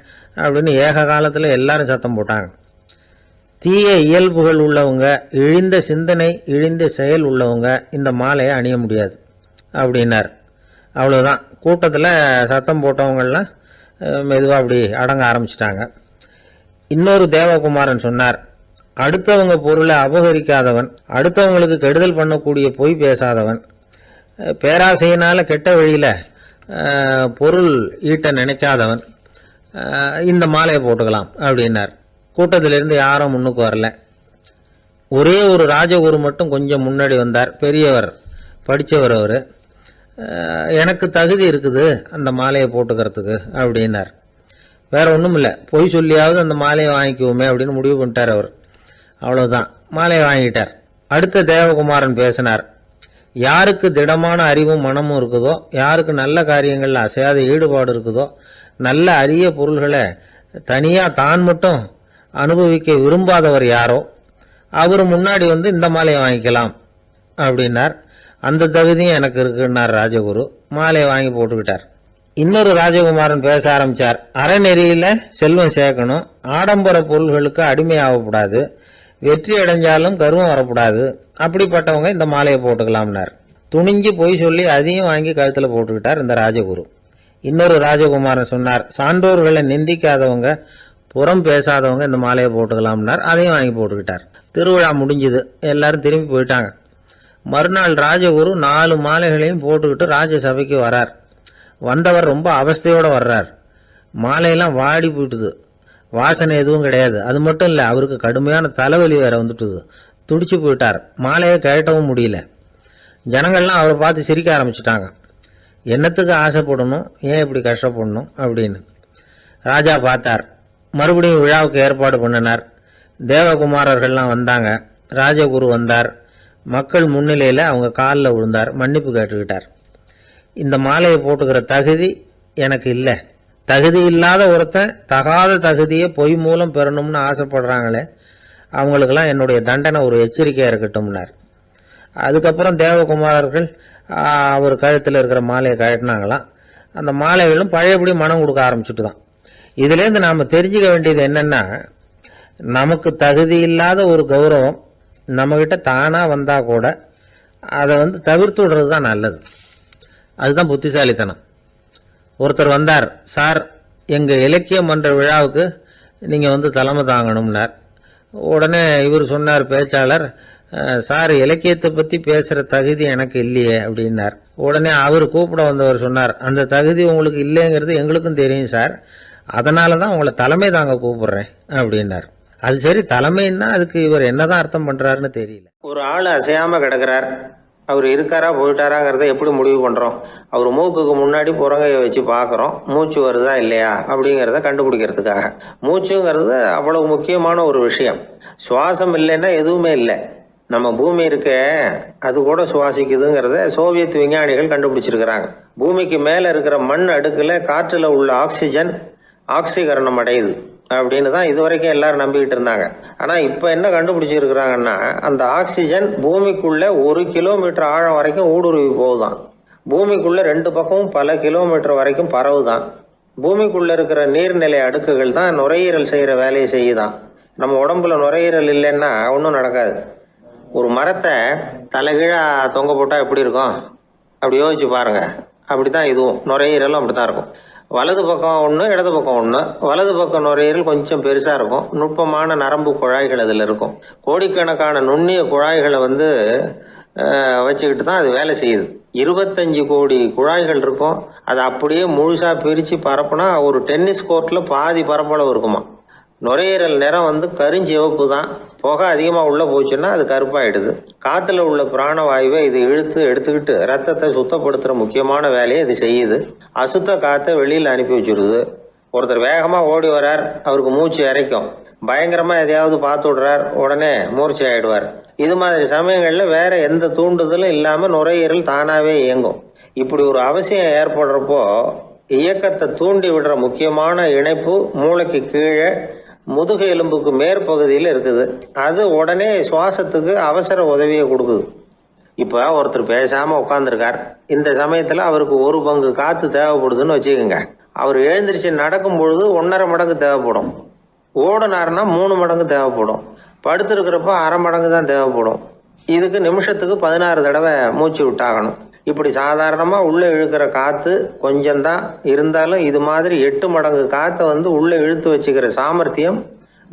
அப்படின்னு ஏக காலத்தில் எல்லாரும் சத்தம் போட்டாங்க. தீய இயல்புகள் உள்ளவங்க, இழிந்த சிந்தனை, இழிந்த செயல் உள்ளவங்க இந்த மாலையை அணிய முடியாது அப்படின்னார். அவ்வளோதான். கூட்டத்தில் சத்தம் போட்டவங்கள்லாம் மெதுவாக அப்படி அடங்க ஆரம்பிச்சிட்டாங்க. இன்னொரு தேவகுமாரன் சொன்னார், அடுத்தவங்க பொருளை அபகரிக்காதவன், அடுத்தவங்களுக்கு கெடுதல் பண்ணக்கூடிய பொய் பேசாதவன், பேராசையினால் கெட்ட வழியில் பொருள் ஈட்ட நினைக்காதவன் இந்த மாலையை போட்டுக்கலாம் அப்படின்னார். கூட்டத்திலிருந்து யாரும் முன்னுக்கு வரல. ஒரே ஒரு ராஜகுரு மட்டும் கொஞ்சம் முன்னாடி வந்தார். பெரியவர், படித்தவர். அவர், எனக்கு தகுதி இருக்குது அந்த மாலையை போட்டுக்கிறதுக்கு அப்படின்னார். வேற ஒன்றும் இல்லை, பொய் சொல்லியாவது அந்த மாலையை வாங்கிக்குவோமே அப்படின்னு முடிவு பண்ணிட்டார் அவர். அவ்வளோதான், மாலையை வாங்கிட்டார். அடுத்த தேவகுமாரன் பேசினார். யாருக்கு திடமான அறிவும் மனமும் இருக்குதோ, யாருக்கு நல்ல காரியங்களில் அசையாத ஈடுபாடு இருக்குதோ, நல்ல அரிய பொருள்களை தனியாக தான் மட்டும் அனுபவிக்க விரும்பாதவர் யாரோ அவர் முன்னாடி வந்து இந்த மாலையை வாங்கிக்கலாம் அப்படின்னார். அந்த தகுதியும் எனக்கு இருக்குன்னார் ராஜகுரு. மாலையை வாங்கி போட்டுக்கிட்டார். இன்னொரு ராஜகுமாரன் பேச ஆரம்பித்தார். அறநெறியில் செல்வம் சேர்க்கணும், ஆடம்பர பொருள்களுக்கு அடிமையாகக்கூடாது, வெற்றி அடைஞ்சாலும் கர்வம் வரக்கூடாது, அப்படிப்பட்டவங்க இந்த மாலையை போட்டுக்கலாம்னார். துணிஞ்சு பொய் சொல்லி அதையும் வாங்கி கழுத்தில் போட்டுக்கிட்டார் இந்த ராஜகுரு. இன்னொரு ராஜகுமாரன் சொன்னார், சான்றோர்களை நிந்திக்காதவங்க, புறம் பேசாதவங்க இந்த மாலையை போட்டுக்கலாம்னார். அதையும் வாங்கி போட்டுக்கிட்டார். திருவிழா முடிஞ்சுது, எல்லாரும் திரும்பி போயிட்டாங்க. மறுநாள் ராஜகுரு 4 மாலைகளையும் போட்டுக்கிட்டு ராஜசபைக்கு வரார். வந்தவர் ரொம்ப அவஸ்தையோடு வர்றார். மாலையெல்லாம் வாடி போயிட்டுது, வாசனை எதுவும் கிடையாது. அது மட்டும் இல்லை, அவருக்கு கடுமையான தலைவலி வேற வந்துட்டுது. துடிச்சு போயிட்டார். மாலையை கழட்டவும் முடியல. ஜனங்கள்லாம் அவரை பார்த்து சிரிக்க ஆரம்பிச்சிட்டாங்க. என்னத்துக்கு ஆசைப்படணும், ஏன் இப்படி கஷ்டப்படணும் அப்படின்னு. ராஜா பார்த்தார். மறுபடியும் விழாவுக்கு ஏற்பாடு பண்ணினார். தேவகுமாரர்கள்லாம் வந்தாங்க. ராஜகுரு வந்தார். மக்கள் முன்னிலையில் அவங்க காலில் விழுந்தார், மன்னிப்பு கேட்டுக்கிட்டார். இந்த மாலையை போட்டுக்கிற தகுதி எனக்கு இல்லை. தகுதி இல்லாத ஒருத்தன் தகாத தகுதியை பொய் மூலம் பெறணும்னு ஆசைப்படுறாங்களே, அவங்களுக்கெல்லாம் என்னுடைய தண்டனை ஒரு எச்சரிக்கையாக இருக்கட்டும்னார். அதுக்கப்புறம் தேவகுமாரர்கள் அவர் கழுத்தில் இருக்கிற மாலையை கழட்டினாங்களாம். அந்த மாலைகளும் பழையபடி மனம் கொடுக்க ஆரம்பிச்சுட்டு தான். இதுலேருந்து நாம் தெரிஞ்சுக்க வேண்டியது என்னென்னா, நமக்கு தகுதி இல்லாத ஒரு கௌரவம் நம்மக்கிட்ட தானாக வந்தால் கூட அதை தவிர்த்து விடுறது தான் நல்லது. அதுதான் புத்திசாலித்தனம். ஒருத்தர் வந்தார், சார் எங்கள் இலக்கிய மன்ற விழாவுக்கு நீங்கள் தலைமை தாங்கணும்னார். உடனே இவர் சொன்னார், பேச்சாளர், சார் இலக்கியத்தை பற்றி பேசுகிற தகுதி எனக்கு இல்லையே அப்படின்னார். உடனே அவர் கூப்பிட வந்தவர் சொன்னார், அந்த தகுதி உங்களுக்கு இல்லைங்கிறது எங்களுக்கும் தெரியும் சார், அதனால தான் உங்களை தலைமை தாங்க கூப்பிடுறேன் அப்படின்னார். அது சரி, தலைமைன்னா அதுக்கு இவர் என்னதான் அர்த்தம் பண்ணுறாருன்னு தெரியல. ஒரு ஆள் அசையாமல் கிடக்கிறார், அவர் இருக்காரா போயிட்டாராங்கிறத எப்படி முடிவு பண்ணுறோம்? அவர் மூக்குக்கு முன்னாடி புறங்கையை வச்சு பார்க்குறோம், மூச்சு வருதா இல்லையா அப்படிங்கிறத கண்டுபிடிக்கிறதுக்காக. மூச்சுங்கிறது அவ்வளவு முக்கியமான ஒரு விஷயம். சுவாசம் இல்லைன்னா எதுவுமே இல்லை. நம்ம பூமி இருக்கே அது கூட சுவாசிக்குதுங்கிறத சோவியத் விஞ்ஞானிகள் கண்டுபிடிச்சிருக்கிறாங்க. பூமிக்கு மேல இருக்கிற மண் அடுக்குல காற்றுல உள்ள ஆக்சிஜன் ஆக்சிகரணம் அடையுது அப்படின்னு தான் இதுவரைக்கும் எல்லாரும் நம்பிக்கிட்டு இருந்தாங்க. ஆனா இப்ப என்ன கண்டுபிடிச்சிருக்கிறாங்கன்னா, அந்த ஆக்சிஜன் பூமிக்குள்ள 1 கிலோமீட்டர் ஆழம் வரைக்கும் ஊடுருவி போகுதான். பூமிக்குள்ள 2 பக்கமும் பல கிலோமீட்டர் வரைக்கும் பரவுதான். பூமிக்குள்ள இருக்கிற நீர்நிலை அடுக்குகள் தான் நுரையீரல் செய்யற வேலையை செய்யுதான். நம்ம உடம்புல நுரையீரல் இல்லைன்னா ஒன்றும் நடக்காது. ஒரு மரத்தை தலைகீழா தொங்க போட்டா எப்படி இருக்கும் அப்படி யோசிச்சு பாருங்க. அப்படித்தான் இதுவும் நுரையீரலும் அப்படித்தான் இருக்கும். வலது பக்கம் ஒன்று, இடது பக்கம் ஒன்று. வலது பக்கம் நுரையீரல் கொஞ்சம் பெருசாக இருக்கும். நுட்பமான நரம்பு குழாய்கள் அதில் இருக்கும். கோடிக்கணக்கான நுண்ணிய குழாய்களை வச்சுக்கிட்டு தான் அது வேலை செய்யுது. 25 கோடி குழாய்கள் இருக்கும். அதை அப்படியே முழுசாக பிரித்து பரப்புனா ஒரு டென்னிஸ் கோர்ட்டில் பாதி பரப்பளவு இருக்குமா. நுரையீரல் நிறம் கருஞ்சிவப்பு தான். புகை அதிகமாக உள்ளே போச்சுன்னா அது கருப்பாயிடுது. காற்றுல உள்ள பிராணவாயுவை இது இழுத்து எடுத்துக்கிட்டு ரத்தத்தை சுத்தப்படுத்துகிற முக்கியமான வேலையை இது செய்யுது. அசுத்த காற்றை வெளியில் அனுப்பி வச்சுருது. ஒருத்தர் வேகமாக ஓடி வர்றார், அவருக்கு மூச்சு இறைக்கும். பயங்கரமாக எதையாவது பார்த்து விடுறார், உடனே மூர்ச்சி ஆயிடுவார். இது மாதிரி சமயங்களில் வேற எந்த தூண்டுதலும் இல்லாமல் நுரையீரல் தானாகவே இயங்கும். இப்படி ஒரு அவசியம் ஏற்படுறப்போ இயக்கத்தை தூண்டி விடுற முக்கியமான இணைப்பு மூளைக்கு கீழே முதுகு எலும்புக்கு மேற்பகுதியில் இருக்குது. அது உடனே சுவாசத்துக்கு அவசர உதவியை கொடுக்குது. இப்போ ஒருத்தர் பேசாமல் உட்காந்துருக்கார். இந்த சமயத்தில் அவருக்கு 1 பங்கு காற்று தேவைப்படுதுன்னு வச்சுக்கோங்க. அவர் எழுந்திரிச்சு நடக்கும் பொழுது 1.5 மடங்கு தேவைப்படும். ஓடினார்னா 3 மடங்கு தேவைப்படும். படுத்திருக்கிறப்ப 1/2 மடங்கு தான் தேவைப்படும். இதுக்கு நிமிஷத்துக்கு 16 தடவை மூச்சு விட்டாகணும். இப்படி சாதாரணமாக உள்ளே இழுக்கிற காற்று கொஞ்சம்தான் இருந்தாலும் இது மாதிரி 8 மடங்கு காற்றை உள்ளே இழுத்து வச்சுக்கிற சாமர்த்தியம்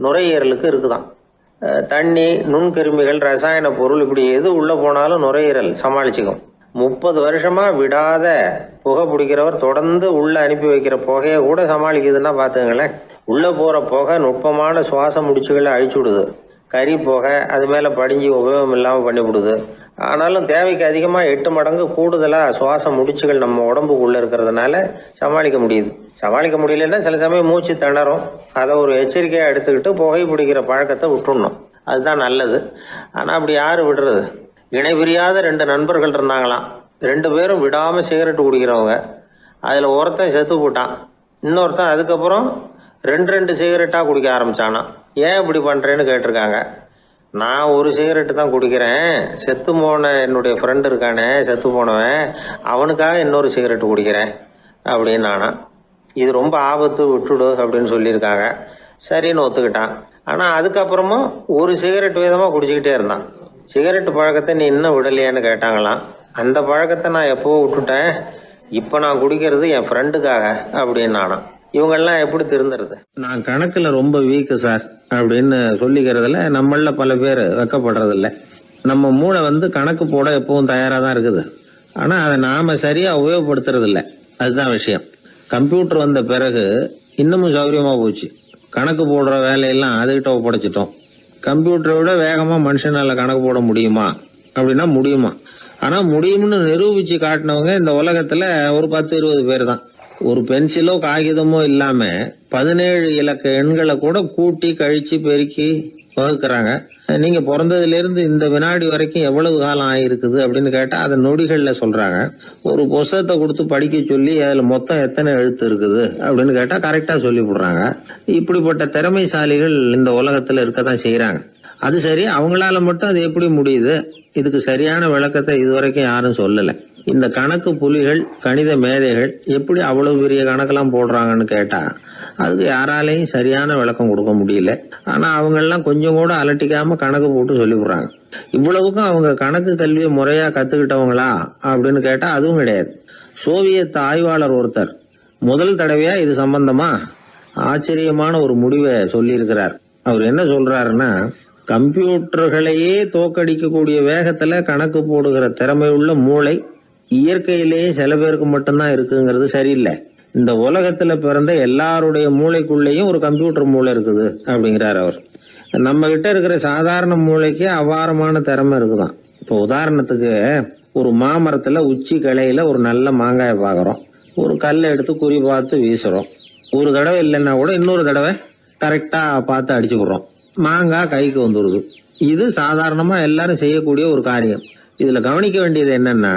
நுரையீரலுக்கு இருக்குதான். தண்ணி, நுண்கிருமிகள், ரசாயன பொருள் இப்படி எது உள்ளே போனாலும் நுரையீரல் சமாளிச்சுக்கும். 30 வருஷமாக விடாத புகை பிடிக்கிறவர் தொடர்ந்து உள்ளே அனுப்பி வைக்கிற புகையை கூட சமாளிக்குதுன்னா பார்த்துங்களேன். உள்ளே போகிற புகை நுட்பமான சுவாச முடிச்சுகளை அழிச்சு விடுது. கறி புகை அது மேலே படிஞ்சு உபயோகம் இல்லாமல் பண்ணிவிடுது. ஆனாலும் தேவைக்கு அதிகமாக 8 மடங்கு கூடுதலாக சுவாச முடிச்சுகள் நம்ம உடம்புக்குள்ளே இருக்கிறதுனால சமாளிக்க முடியுது. சமாளிக்க முடியலன்னா சில சமயம் மூச்சு திணறும். அதை ஒரு எச்சரிக்கையாக எடுத்துக்கிட்டு புகை பிடிக்கிற பழக்கத்தை விட்டுடணும். அதுதான் நல்லது. ஆனால் அப்படி யார் விடுறது? இணை பிரியாத 2 நண்பர்கள் இருந்தாங்களாம். 2 பேரும் விடாமல் சிகரெட் குடிக்கிறவங்க. அதில் ஒருத்தன் செத்து போட்டான். இன்னொருத்தன் அதுக்கப்புறம் 2 சிகரெட்டாக குடிக்க ஆரம்பித்தானான். ஏன் இப்படி பண்ணுறேன்னு கேட்டிருக்காங்க. நான் 1 சிகரெட்டு தான் குடிக்கிறேன். செத்து போன என்னுடைய ஃப்ரெண்டு இருக்கானே, செத்து போனவன், அவனுக்காக இன்னொரு சிகரெட்டு குடிக்கிறேன் அப்படின்னு நானா. இது ரொம்ப ஆபத்து, விட்டுடு அப்படின்னு சொல்லியிருக்காங்க. சரின்னு ஒத்துக்கிட்டான். ஆனால் அதுக்கப்புறமும் 1 சிகரெட் வீதமாக குடிச்சிக்கிட்டே இருந்தான். சிகரெட்டு பழக்கத்தை நீ இன்னும் விடலையான்னு கேட்டாங்களாம். அந்த பழக்கத்தை நான் எப்போ விட்டுட்டேன், இப்போ நான் குடிக்கிறது என் ஃப்ரெண்டுக்காக அப்படின்னு நானா. இவங்கெல்லாம் எப்படி திருந்துறது? நான் கணக்குல ரொம்ப வீக்கு சார் அப்படின்னு சொல்லிக்கிறதுல நம்மள பல பேர் வெக்கப்படுறதில்ல. நம்ம மூளை கணக்கு போட எப்பவும் தயாரா தான் இருக்குது. ஆனா அதை நாம சரியா உபயோகப்படுத்துறது இல்லை. அதுதான் விஷயம். கம்ப்யூட்டர் வந்த பிறகு இன்னமும் சௌகரியமா போச்சு. கணக்கு போடுற வேலையெல்லாம் அதுகிட்ட ஒப்படைச்சிட்டோம். கம்ப்யூட்டரை விட வேகமா மனுஷனால கணக்கு போட முடியுமா அப்படின்னா முடியுமா. ஆனா முடியும்னு நிரூபிச்சு காட்டினவங்க இந்த உலகத்துல ஒரு 10-20 பேர் தான். ஒரு பென்சிலோ காகிதமோ இல்லாம 17 இலக்க எண்களை கூட கூட்டி கழிச்சு பெருக்கி வகுக்கிறாங்க. நீங்க பிறந்ததுல இருந்து இந்த வினாடி வரைக்கும் எவ்வளவு காலம் ஆயிருக்குது அப்படின்னு கேட்டா அதை நொடிகள்ல சொல்றாங்க. ஒரு புஸ்தகத்தை கொடுத்து படிக்க சொல்லி அதுல மொத்தம் எத்தனை எழுத்து இருக்குது அப்படின்னு கேட்டா கரெக்டா சொல்லி போடுறாங்க. இப்படிப்பட்ட திறமைசாலிகள் இந்த உலகத்துல இருக்கதான் செய்யறாங்க. அது சரி, அவங்களால மட்டும் அது எப்படி முடியுது? இதுக்கு சரியான விளக்கத்தை இதுவரைக்கும் யாரும் சொல்லல. இந்த கணக்கு புலிகள், கணித மேதைகள் எப்படி அவ்வளவு பெரிய கணக்கெல்லாம் போடுறாங்கன்னு கேட்டா அதுக்கு யாராலையும் சரியான விளக்கம் கொடுக்க முடியல. ஆனா அவங்க எல்லாம் கொஞ்சம் கூட அலட்டிக்காம கணக்கு போட்டு சொல்லி விடுறாங்க. இவ்வளவுக்கும் அவங்க கணக்கு கல்வியை முறையா கத்துக்கிட்டவங்களா அப்படின்னு கேட்டா அதுவும் கிடையாது. சோவியத் ஆய்வாளர் ஒருத்தர் முதல் தடவையா இது சம்பந்தமா ஆச்சரியமான ஒரு முடிவை சொல்லி இருக்கிறார். அவர் என்ன சொல்றாருன்னா, கம்ப்யூட்டர்களையே தோக்கடிக்கக்கூடிய வேகத்துல கணக்கு போடுகிற திறமையுள்ள மூளை இயற்கையிலேயே சில பேருக்கு மட்டும்தான் இருக்குங்கிறது சரியில்லை. இந்த உலகத்துல பிறந்த எல்லாருடைய மூளைக்குள்ளேயும் ஒரு கம்ப்யூட்டர் மூளை இருக்குது அப்படிங்கிறார் அவர். நம்ம கிட்ட இருக்கிற சாதாரண மூளைக்கு அபாரமான திறமை இருக்குதான். இப்போ உதாரணத்துக்கு ஒரு மாமரத்துல உச்சி கிளையில ஒரு நல்ல மாங்காயை பாக்குறோம். ஒரு கல்லை எடுத்து குறி பார்த்து வீசுறோம். ஒரு தடவை இல்லைன்னா கூட இன்னொரு தடவை கரெக்டா பார்த்து அடிச்சு விடுறோம். மாங்காய் கைக்கு வந்துடுது. இது சாதாரணமா எல்லாரும் செய்யக்கூடிய ஒரு காரியம். இதுல கவனிக்க வேண்டியது என்னன்னா,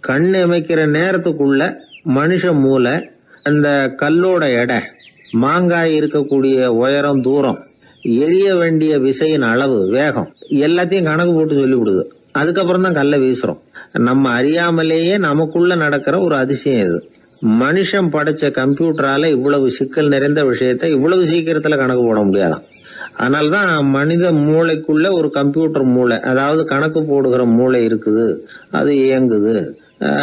கண் இமைக்கிற நேரத்துக்குள்ள மனுஷ மூளை அந்த கல்லோட எடை, மாங்காய் இருக்கக்கூடிய உயரம், தூரம், எரிய வேண்டிய விசையின் அளவு, வேகம் எல்லாத்தையும் கணக்கு போட்டு சொல்லிவிடுது. அதுக்கப்புறம் தான் கல்லை வீசுறோம். நம்ம அறியாமலேயே நமக்குள்ள நடக்கிற ஒரு அதிசயம் இது. மனுஷன் படைச்ச கம்ப்யூட்டரால இவ்வளவு சிக்கல் நிறைந்த விஷயத்தை இவ்வளவு சீக்கிரத்துல கணக்கு போட முடியாதான். அதனால்தான் மனித மூளைக்குள்ள ஒரு கம்ப்யூட்டர் மூளை, அதாவது கணக்கு போடுகிற மூளை இருக்குது, அது இயங்குது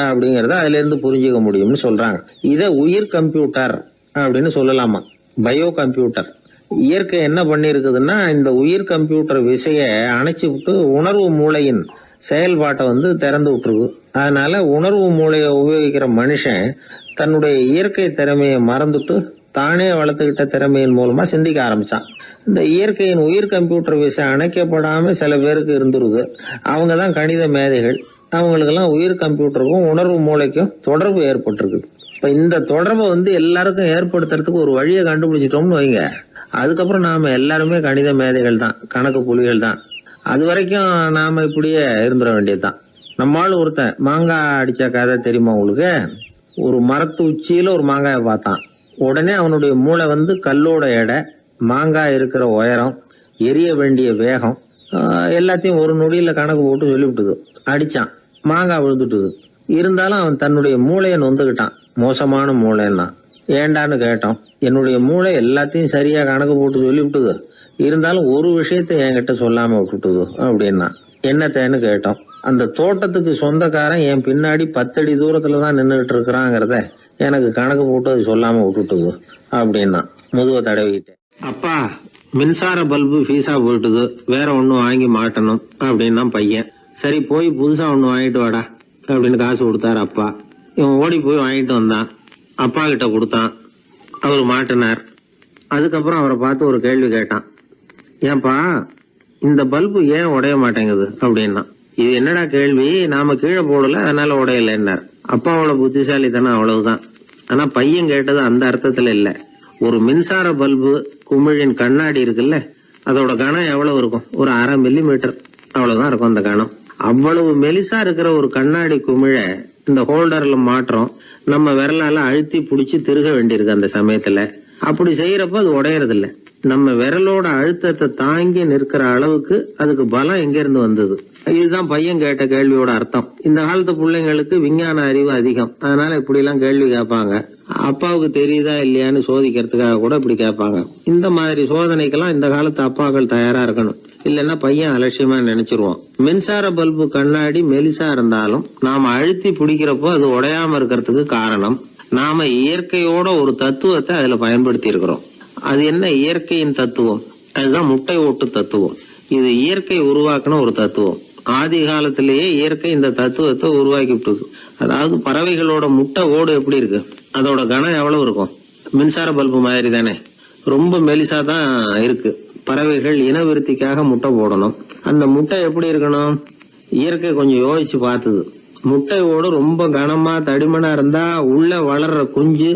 அப்படிங்கறத அதுல இருந்து புரிஞ்சுக்க முடியும்னு சொல்றாங்க. இத உயிர் கம்ப்யூட்டர் அப்படின்னு சொல்லலாமா, பயோ கம்ப்யூட்டர். இயற்கை என்ன பண்ணி இருக்குதுன்னா, இந்த உயிர் கம்ப்யூட்டர் விசைய அணைச்சு விட்டு உணர்வு மூளையின் செயல்பாட்டை திறந்து விட்டுருக்கு. அதனால உணர்வு மூளையை உபயோகிக்கிற மனுஷன் தன்னுடைய இயற்கை திறமையை மறந்துட்டு தானே வளர்த்துக்கிட்ட திறமையின் மூலமா சிந்திக்க ஆரம்பிச்சான். இந்த இயற்கையின் உயிர் கம்ப்யூட்டர் விசை அணைக்கப்படாம சில பேருக்கு இருந்துருது. அவங்கதான் கணித மேதைகள். அவங்களுக்கெல்லாம் உயிர் கம்ப்யூட்டருக்கும் உணர்வு மூளைக்கும் தொடர்பு ஏற்பட்டிருக்கு. இப்ப இந்த தொடர்பை எல்லாருக்கும் ஏற்படுத்துறதுக்கு ஒரு வழியை கண்டுபிடிச்சிட்டோம்னு வைங்க, அதுக்கப்புறம் நாம எல்லாருமே கணித மேதைகள் தான், கணக்கு புலிகள் தான். அது வரைக்கும் நாம இப்படியே இருந்துட வேண்டியதுதான். நம்மால் ஒருத்தன் மாங்காய் அடிச்ச கதை தெரியுமா உங்களுக்கு? ஒரு மரத்து உச்சியில ஒரு மாங்காயை பார்த்தான். உடனே அவனுடைய மூளை கல்லோட எடை, மாங்காய் இருக்கிற உயரம், எரிய வேண்டிய வேகம் எல்லாத்தையும் ஒரு நொடியில கணக்கு போட்டு சொல்லிவிட்டுது. அடிச்சான், மாங்காய் விழுந்துட்டுது. இருந்தாலும் அவன் தன்னுடைய மூளையை நொந்துகிட்டான். மோசமான மூளைன்னா ஏண்டான்னு கேட்டோம். என்னுடைய மூளை எல்லாத்தையும் சரியா கணக்கு போட்டு சொல்லிவிட்டுது, இருந்தாலும் ஒரு விஷயத்த என்கிட்ட சொல்லாம விட்டுட்டுது அப்படின்னா. என்னத்தேன்னு கேட்டோம். அந்த தோட்டத்துக்கு சொந்தக்காரன் என் பின்னாடி 10 அடி தூரத்துலதான் நின்றுகிட்டு இருக்கிறாங்கிறத எனக்கு கணக்கு போட்டு அது சொல்லாம விட்டுட்டுது அப்படின்னா. முதுவை தடவிக்கிட்டேன். அப்பா, மின்சார பல்பு ஃபீஸா போயிட்டுது, வேற ஒண்ணு வாங்கி மாட்டணும் அப்படின்னா பையன். சரி, போய் புதுசா ஒண்ணு வாங்கிட்டு வாடா அப்படின்னு காசு கொடுத்தாரு அப்பா. இவன் ஓடி போய் வாங்கிட்டு வந்தான். அப்பா கிட்ட கொடுத்தான். அவர் மாட்டினார். அதுக்கப்புறம் அவரை பார்த்து ஒரு கேள்வி கேட்டான். ஏன்பா, இந்த பல்பு ஏன் உடைய மாட்டேங்குது அப்படின்னா. இது என்னடா கேள்வி, நாம கீழே போடல அதனால உடையலன்னார். அப்பாவோட புத்திசாலித்தனம் அவ்வளவுதான். ஆனா பையன் கேட்டது அந்த அர்த்தத்துல இல்ல. ஒரு மின்சார பல்பு குமிழின் கண்ணாடி இருக்குல்ல, அதோட கனம் எவ்வளவு இருக்கும்? ஒரு 1/2 மில்லிமீட்டர் அவ்வளவுதான் இருக்கும் அந்த கனம். அவ்வளவு மெலிசா இருக்கிற ஒரு கண்ணாடி குமிழ இந்த ஹோல்டர்ல மாற்றம் நம்ம விரலால அழுத்தி புடிச்சு திருக வேண்டியிருக்கு. அந்த சமயத்துல அப்படி செய்யறப்ப அது உடையறது இல்ல. நம்ம விரலோட அழுத்தத்தை தாங்கி நிற்கிற அளவுக்கு அதுக்கு பலம் எங்க இருந்து வந்தது? இதுதான் பையன் கேட்ட கேள்வியோட அர்த்தம். இந்த காலத்து பிள்ளைங்களுக்கு விஞ்ஞான அறிவு அதிகம், அதனால இப்படி எல்லாம் கேள்வி கேட்பாங்க. அப்பாவுக்கு தெரியுதா இல்லையான்னு சோதிக்கிறதுக்காக கூட இப்படி கேட்பாங்க. இந்த மாதிரி சோதனைக்கெல்லாம் இந்த காலத்து அப்பாக்கள் தயாரா இருக்கணும். இல்லன்னா பையன் அலட்சியமா நினைச்சிருவான். மின்சார பல்பு கண்ணாடி மெலிசா இருந்தாலும் நாம அழுத்தி பிடிக்கிறப்போ அது உடையாம இருக்கிறதுக்கு காரணம், நாம இயற்கையோட ஒரு தத்துவத்தை அதுல பயன்படுத்தி இருக்கிறோம். அது என்ன இயற்கையின் தத்துவம்? அதுதான் முட்டை ஓட்டு தத்துவம். இது இயற்கை உருவாக்குன ஒரு தத்துவம். ஆதி காலத்திலேயே இயற்கை இந்த தத்துவத்தை உருவாக்கி விட்டது. அதாவது பறவைகளோட முட்டை ஓடு எப்படி இருக்கு, அதோட கனம் எவ்வளவு இருக்கும்? மின்சார பல்பு மாதிரி தானே, ரொம்ப மெலிசா தான் இருக்கு. பறவைகள் இனவிருத்திக்காக முட்டை போடணும். அந்த முட்டை எப்படி இருக்கணும்? இயற்கை கொஞ்சம் யோசிச்சு பார்த்தது. முட்டை ஓடு ரொம்ப கனமா தடிமனா இருந்தா உள்ள வளர்ற குஞ்சு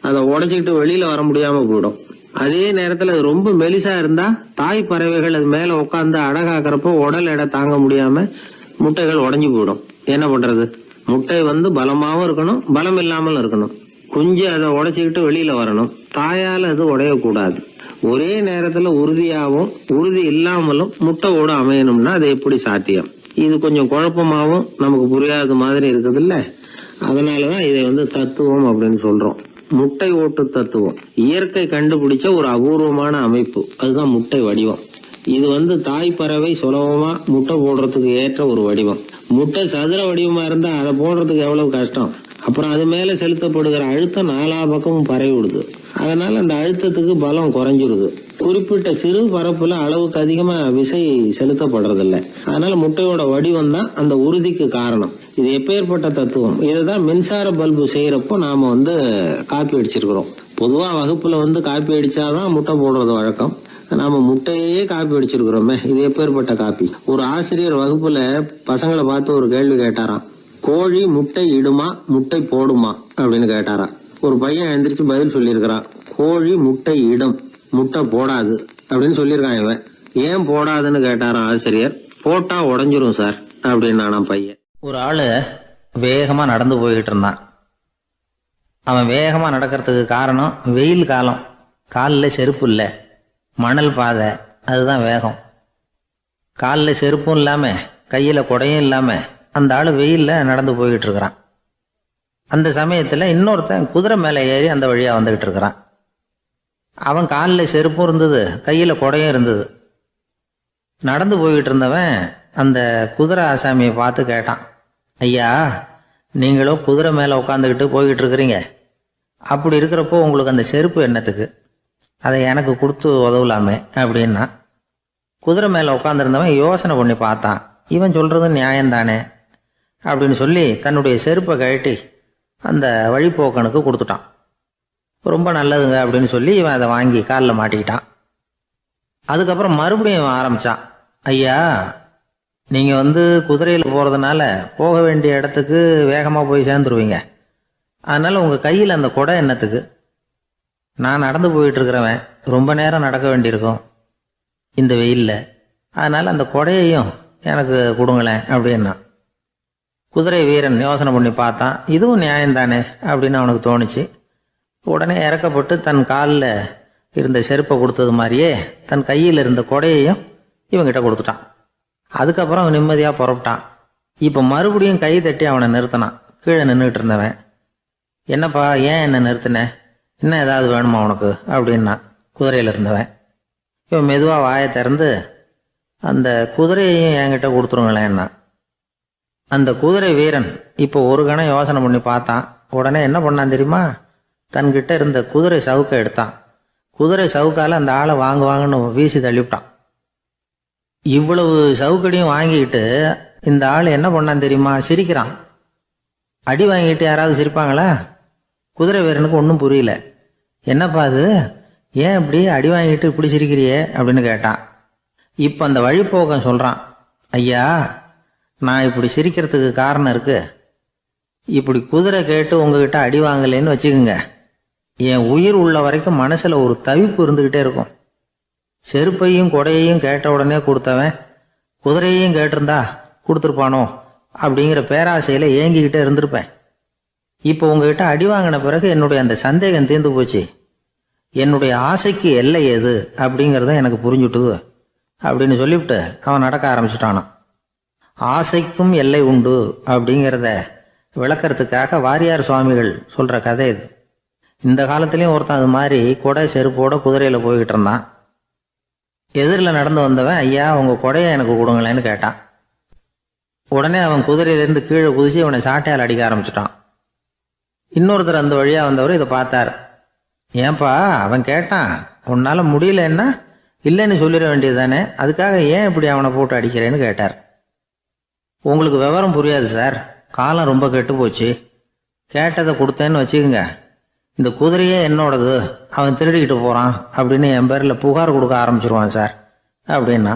அதை உடைச்சிக்கிட்டு வெளியில வர முடியாம போயிடும். அதே நேரத்துல அது ரொம்ப மெலிசா இருந்தா தாய் பறவைகள் அது மேல உட்காந்து அடகாக்குறப்போ உடல் எடை தாங்க முடியாம முட்டைகள் உடைஞ்சு போயிடும். என்ன பண்றது? முட்டை பலமாவும் இருக்கணும், பலம் இல்லாமலும் இருக்கணும். குஞ்சு அதை உடைச்சிக்கிட்டு வெளியில வரணும். தாயால அது உடையக்கூடாது. ஒரே நேரத்துல உறுதியாவும் உறுதி இல்லாமலும் முட்டை ஓடு அமையணும்னா அது எப்படி சாத்தியம்? இது கொஞ்சம் குழப்பமாவும் நமக்கு புரியாத மாதிரி இருக்குது இல்ல. அதனாலதான் இதை தத்துவம் அப்படின்னு சொல்றோம். முட்டை ஓட்டு தத்துவம் இயற்கை கண்டுபிடிச்ச ஒரு அபூர்வமான அமைப்பு. அதுதான் முட்டை வடிவம். இது தாய் பறவை சுலபமா முட்டை போடுறதுக்கு ஏற்ற ஒரு வடிவம். முட்டை சதுர வடிவமா இருந்தா அதை போடுறதுக்கு எவ்வளவு கஷ்டம். அப்புறம் அது மேல செலுத்தப்படுகிற அழுத்தம் 4 பக்கமும் பரவி விடுது. அதனால அந்த அழுத்தத்துக்கு பலம் குறைஞ்சிருது. குறிப்பிட்ட சிறு பரப்புல அளவுக்கு அதிகமா விசை செலுத்தப்படுறது இல்ல. அதனால முட்டையோட வடிவம் தான் அந்த உறுதிக்கு காரணம். இது எப்பேற்பட்ட தத்துவம். இதுதான் மின்சார பல்பு செய்யறப்போ நாம காப்பி அடிச்சிருக்கிறோம். பொதுவா வகுப்புல காப்பி அடிச்சாதான் முட்டை போடுறது வழக்கம். நாம முட்டையே காப்பி அடிச்சிருக்கிறோமே, இது எப்பேற்பட்ட காப்பி. ஒரு ஆசிரியர் வகுப்புல பசங்களை பார்த்து ஒரு கேள்வி கேட்டாராம். கோழி முட்டை இடுமா, முட்டை போடுமா அப்படின்னு கேட்டாராம். ஒரு பையன் எந்திரிச்சு பதில் சொல்லியிருக்கிறான். கோழி முட்டை இடும், முட்டை போடாது அப்படின்னு சொல்லியிருக்கான். இவன் ஏன் போடாதுன்னு கேட்டாராம் ஆசிரியர். போட்டா உடஞ்சிரும் சார் அப்படின்னு பையன். ஒரு ஆளு வேகமா நடந்து போய்கிட்டு இருந்தான். அவன் வேகமா நடக்கிறதுக்கு காரணம் வெயில் காலம், காலில் செருப்பு இல்லை, மணல் பாதை, அதுதான் வேகம். காலில் செருப்பும் இல்லாம கையில குடையும் இல்லாம அந்த ஆளு வெயில்ல நடந்து போய்கிட்டு இருக்கிறான். அந்த சமயத்துல இன்னொருத்தன் குதிரை மேலே ஏறி அந்த வழியா வந்துகிட்டு இருக்கிறான். அவன் காலில் செருப்பும் இருந்தது, கையில குடையும் இருந்தது. நடந்து போய்கிட்டு இருந்தவன் அந்த குதிரை ஆசாமியை பார்த்து கேட்டான், ஐயா, நீங்களும் குதிரை மேலே உட்காந்துக்கிட்டு போய்கிட்டு இருக்கிறீங்க, அப்படி இருக்கிறப்போ உங்களுக்கு அந்த செருப்பு என்னத்துக்கு? அதை எனக்கு கொடுத்து உதவலாமே அப்படின்னா. குதிரை மேலே உட்காந்துருந்தவன் யோசனை பண்ணி பார்த்தான். இவன் சொல்கிறது நியாயம்தானே அப்படின்னு சொல்லி தன்னுடைய செருப்பை கழட்டி அந்த வழிப்போக்கனுக்கு கொடுத்துட்டான். ரொம்ப நல்லதுங்க அப்படின்னு சொல்லி இவன் அதை வாங்கி காலில் மாட்டிக்கிட்டான். அதுக்கப்புறம் மறுபடியும் இவன் ஆரம்பித்தான், ஐயா, நீங்கள் குதிரையில் போகிறதுனால போக வேண்டிய இடத்துக்கு வேகமாக போய் சேர்ந்துருவீங்க, அதனால் உங்கள் கையில் அந்த குடை என்னத்துக்கு? நான் நடந்து போயிட்டுருக்கிறவன், ரொம்ப நேரம் நடக்க வேண்டியிருக்கும் இந்த வெயிலில், அதனால் அந்த குடையையும் எனக்கு கொடுங்களேன் அப்படின்னா. குதிரை வீரன் யோசனை பண்ணி பார்த்தான், இதுவும் நியாயம்தானே அப்படின்னு அவனுக்கு தோணுச்சு. உடனே இறக்கப்பட்டு தன் காலில் இருந்த செருப்பை கொடுத்தது மாதிரியே தன் கையில் இருந்த கொடையையும் இவங்கிட்ட கொடுத்துட்டான். அதுக்கப்புறம் அவன் நிம்மதியாக புறப்பட்டான். இப்போ மறுபடியும் கை தட்டி அவனை நிறுத்தினான். கீழே நின்றுட்டு இருந்தவன், என்னப்பா ஏன் என்ன நிறுத்தின, இன்னும் ஏதாவது வேணுமா உனக்கு அப்படின்னா குதிரையில் இருந்தவன். இவன் மெதுவாக வாயை திறந்து அந்த குதிரையையும் என்கிட்ட கொடுத்துருங்களேன்னா. அந்த குதிரை வீரன் இப்போ ஒரு கணம் யோசனை பண்ணி பார்த்தான். உடனே என்ன பண்ணான் தெரியுமா? தன்கிட்ட இருந்த குதிரை சவுக்கை எடுத்தான். குதிரை சவுக்கால அந்த ஆளை வாங்குவாங்கன்னு வீசி தள்ளிவிட்டான். இவ்வளவு சவுக்கடியும் வாங்கிக்கிட்டு இந்த ஆள் என்ன பண்ணான் தெரியுமா? சிரிக்கிறான். அடி வாங்கிட்டு யாராவது சிரிப்பாங்களா? குதிரை வீரனுக்கு ஒன்றும் புரியல. என்னப்பா அது, ஏன் இப்படி அடி வாங்கிட்டு இப்படி சிரிக்கிறியே அப்படின்னு கேட்டான். இப்போ அந்த வழிப்போக்கன் சொல்கிறான், ஐயா, நான் இப்படி சிரிக்கிறதுக்கு காரணம் இருக்கு. இப்படி குதிரை கேட்டு உங்ககிட்ட அடி வாங்கலேன்னு வச்சுக்கோங்க, என் உயிர் உள்ள வரைக்கும் மனசில் ஒரு தவிப்பு இருந்துக்கிட்டே இருக்கும். செருப்பையும் கொடையையும் கேட்ட உடனே கொடுத்தவன் குதிரையையும் கேட்டிருந்தா கொடுத்துருப்பானோ அப்படிங்கிற பேராசையில் ஏங்கிக்கிட்டே இருந்திருப்பேன். இப்போ உங்ககிட்ட அடி வாங்கின பிறகு என்னுடைய அந்த சந்தேகம் தீர்ந்து போச்சு. என்னுடைய ஆசைக்கு எல்லை எது அப்படிங்கிறத எனக்கு புரிஞ்சுட்டுது அப்படின்னு சொல்லிவிட்டு அவன் நடக்க ஆரம்பிச்சுட்டானான். ஆசைக்கும் எல்லை உண்டு அப்படிங்கிறத விளக்கறதுக்காக வாரியார் சுவாமிகள் சொல்கிற கதை இது. இந்த காலத்துலேயும் ஒருத்தன் அது மாதிரி கொடை செருப்போட குதிரையில் போய்கிட்டு இருந்தான். எதிரில் நடந்து வந்தவன், ஐயா, உங்கள் கொடையை எனக்கு கொடுங்களேன்னு கேட்டான். உடனே அவன் குதிரையிலேருந்து கீழே குதிச்சு அவனை சாட்டையால் அடிக்க ஆரம்பிச்சிட்டான். இன்னொருத்தர் அந்த வழியாக வந்தவர் இதை பார்த்தார். ஏன்பா, அவன் கேட்டான், உன்னால் முடியலன்னா இல்லைன்னு சொல்லிட வேண்டியது தானே, அதுக்காக ஏன் இப்படி அவனை போட்டு அடிக்கிறேன்னு கேட்டார். உங்களுக்கு விவரம் புரியாது சார், காலம் ரொம்ப கெட்டு போச்சு. கேட்டதை கொடுத்தேன்னு வச்சுக்கோங்க, இந்த குதிரையே என்னோடது, அவன் திருடிக்கிட்டு போகிறான் அப்படின்னு என் பேரில் புகார் கொடுக்க ஆரம்பிச்சிருவான் சார் அப்படின்னா.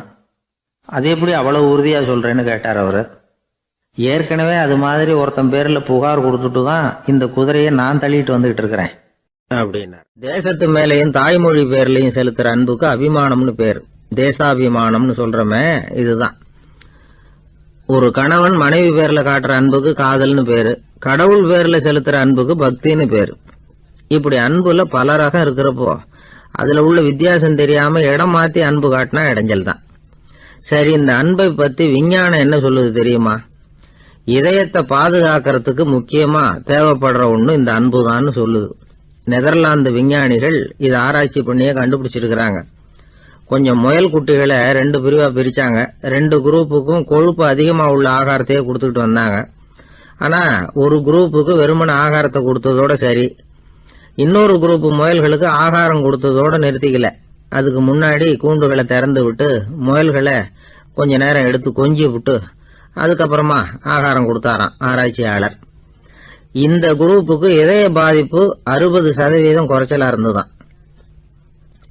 அது எப்படி அவ்வளோ உறுதியாக சொல்கிறேன்னு கேட்டார் அவர். ஏற்கனவே அது மாதிரி ஒருத்தன் பேரில் புகார் கொடுத்துட்டு தான் இந்த குதிரையை நான் தள்ளிட்டு வந்துக்கிட்டு இருக்கிறேன் அப்படின்னார். தேசத்து மேலேயும் தாய்மொழி பேர்லையும் செலுத்துற அன்புக்கு அபிமானம்னு பேர். தேசாபிமானம்னு சொல்றமே இதுதான். ஒரு கணவன் மனைவி பேர்ல காட்டுற அன்புக்கு காதல்னு பேரு. கடவுள் பேர்ல செலுத்துற அன்புக்கு பக்தின்னு பேரு. இப்படி அன்புல பல ரகம் இருக்கிறப்போ அதுல உள்ள வித்தியாசம் தெரியாம இடம் மாத்தி அன்பு காட்டினா இடைஞ்சல் தான். சரி, இந்த அன்பை பத்தி விஞ்ஞானம் என்ன சொல்லுது தெரியுமா? இதயத்தை பாதுகாக்கிறதுக்கு முக்கியமா தேவைப்படுற ஒண்ணு இந்த அன்பு தான் சொல்லுது. நெதர்லாந்து விஞ்ஞானிகள் இதை ஆராய்ச்சி பண்ணியே கண்டுபிடிச்சிருக்கிறாங்க. கொஞ்சம் முயல் குட்டிகளை 2 பிரிவா பிரிச்சாங்க. 2 குரூப்புக்கும் கொழுப்பு அதிகமா உள்ள ஆகாரத்தையே கொடுத்துக்கிட்டு வந்தாங்க. ஆனா ஒரு குரூப்புக்கு வெறுமன ஆகாரத்தை கொடுத்ததோட சரி, இன்னொரு குரூப் முயல்களுக்கு ஆகாரம் கொடுத்ததோட நிறுத்திக்கல. அதுக்கு முன்னாடி கூண்டுகளை திறந்து விட்டு முயல்களை கொஞ்ச நேரம் எடுத்து கொஞ்சி விட்டு அதுக்கப்புறமா ஆகாரம் கொடுத்தாராம் ஆராய்ச்சியாளர். இந்த குரூப்புக்கு இதய பாதிப்பு 60% குறைச்சலா இருந்துதான்.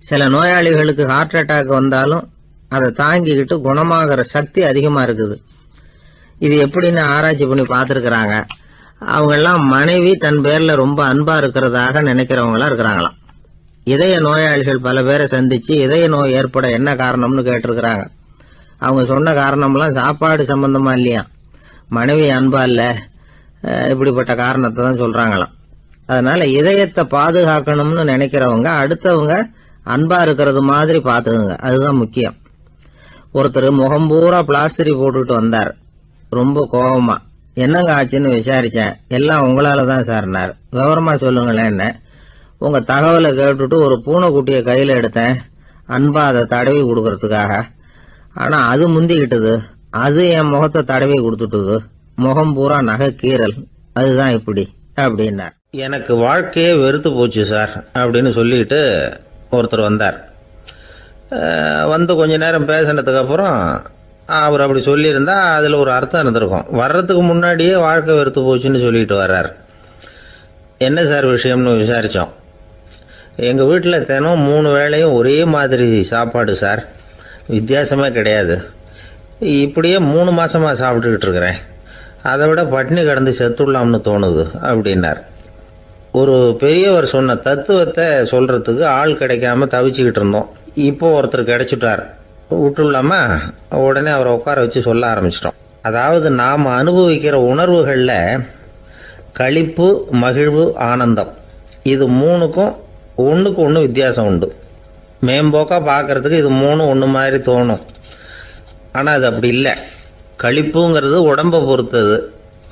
சில நோயாளிகளுக்கு ஹார்ட் அட்டாக் வந்தாலும் அதை தாங்கிக்கிட்டு குணமாகிற சக்தி அதிகமா இருக்குது. இது எப்படின்னு ஆராய்ச்சி பண்ணி பார்த்துருக்கிறாங்க. அவங்க எல்லாம் மனைவி தன் பேர்ல ரொம்ப அன்பா இருக்கிறதாக நினைக்கிறவங்களா இருக்கிறாங்களாம். இதய நோயாளிகள் பல பேரை சந்திச்சு இதய நோய் ஏற்பட என்ன காரணம்னு கேட்டிருக்கிறாங்க. அவங்க சொன்ன காரணம்லாம் சாப்பாடு சம்பந்தமா இல்லையா, மனைவி அன்பா இல்ல, இப்படிப்பட்ட காரணத்தை தான் சொல்றாங்களாம். அதனால இதயத்தை பாதுகாக்கணும்னு நினைக்கிறவங்க அடுத்தவங்க அன்பா இருக்கிறது மாதிரி பாத்துக்குங்க, அதுதான் முக்கியம். ஒருத்தர் முகம் பூரா பிளாஸ்டரி போட்டுட்டு வந்தார், ரொம்ப கோபமா. என்னங்க ஆச்சுன்னு விசாரிச்சேன். எல்லாம் உங்களால தான் சார்னார். விவரமா சொல்லுங்களேன். என்ன உங்க தகவலை கேட்டுட்டு ஒரு பூனைக்குட்டியை கையில எடுத்தேன், அன்பா அதை தடவி கொடுக்கறதுக்காக. ஆனா அது முந்திக்கிட்டது, அது என் முகத்தை தடவி கொடுத்துட்டுது, முகம் பூரா நகை கீறல், அதுதான் இப்படி அப்படின்னார். எனக்கு வாழ்க்கையே வெறுத்து போச்சு சார் அப்படின்னு சொல்லிட்டு ஒருத்தர் வந்தார். வந்து கொஞ்ச நேரம் பேசினதுக்கு அப்புறம் அவர் அப்படி சொல்லியிருந்தா அதில் ஒரு அர்த்தம் இருந்திருக்கும். வர்றதுக்கு முன்னாடியே வாழ்க்கை வெறுத்து போச்சுன்னு சொல்லிட்டு வர்றார். என்ன சார் விஷயம்னு விசாரித்தோம். எங்கள் வீட்டில் தினம் 3 வேளையும் ஒரே மாதிரி சாப்பாடு சார், வித்தியாசமே கிடையாது. இப்படியே 3 மாசமாக சாப்பிட்டுக்கிட்டு இருக்கிறேன். அதை விட பட்டினி கிடந்து செத்துடலாம்னு தோணுது அப்படின்னார். ஒரு பெரியவர் சொன்ன தத்துவத்தை சொல்றதுக்கு ஆள் கிடைக்காம தவிச்சுக்கிட்டு இருந்தோம். இப்போ ஒருத்தர் கிடைச்சிட்டார், விட்டுலாமா? உடனே அவரை உட்கார வச்சு சொல்ல ஆரம்பிச்சிட்டோம். அதாவது நாம் அனுபவிக்கிற உணர்வுகளில் களிப்பு, மகிழ்வு, ஆனந்தம், இது 3க்கும் ஒன்றுக்கு ஒன்று வித்தியாசம் உண்டு. மேம்போக்கா பார்க்கறதுக்கு இது 3 ஒன்று மாதிரி தோணும், ஆனால் அது அப்படி இல்லை. களிப்புங்கிறது உடம்பை பொறுத்தது,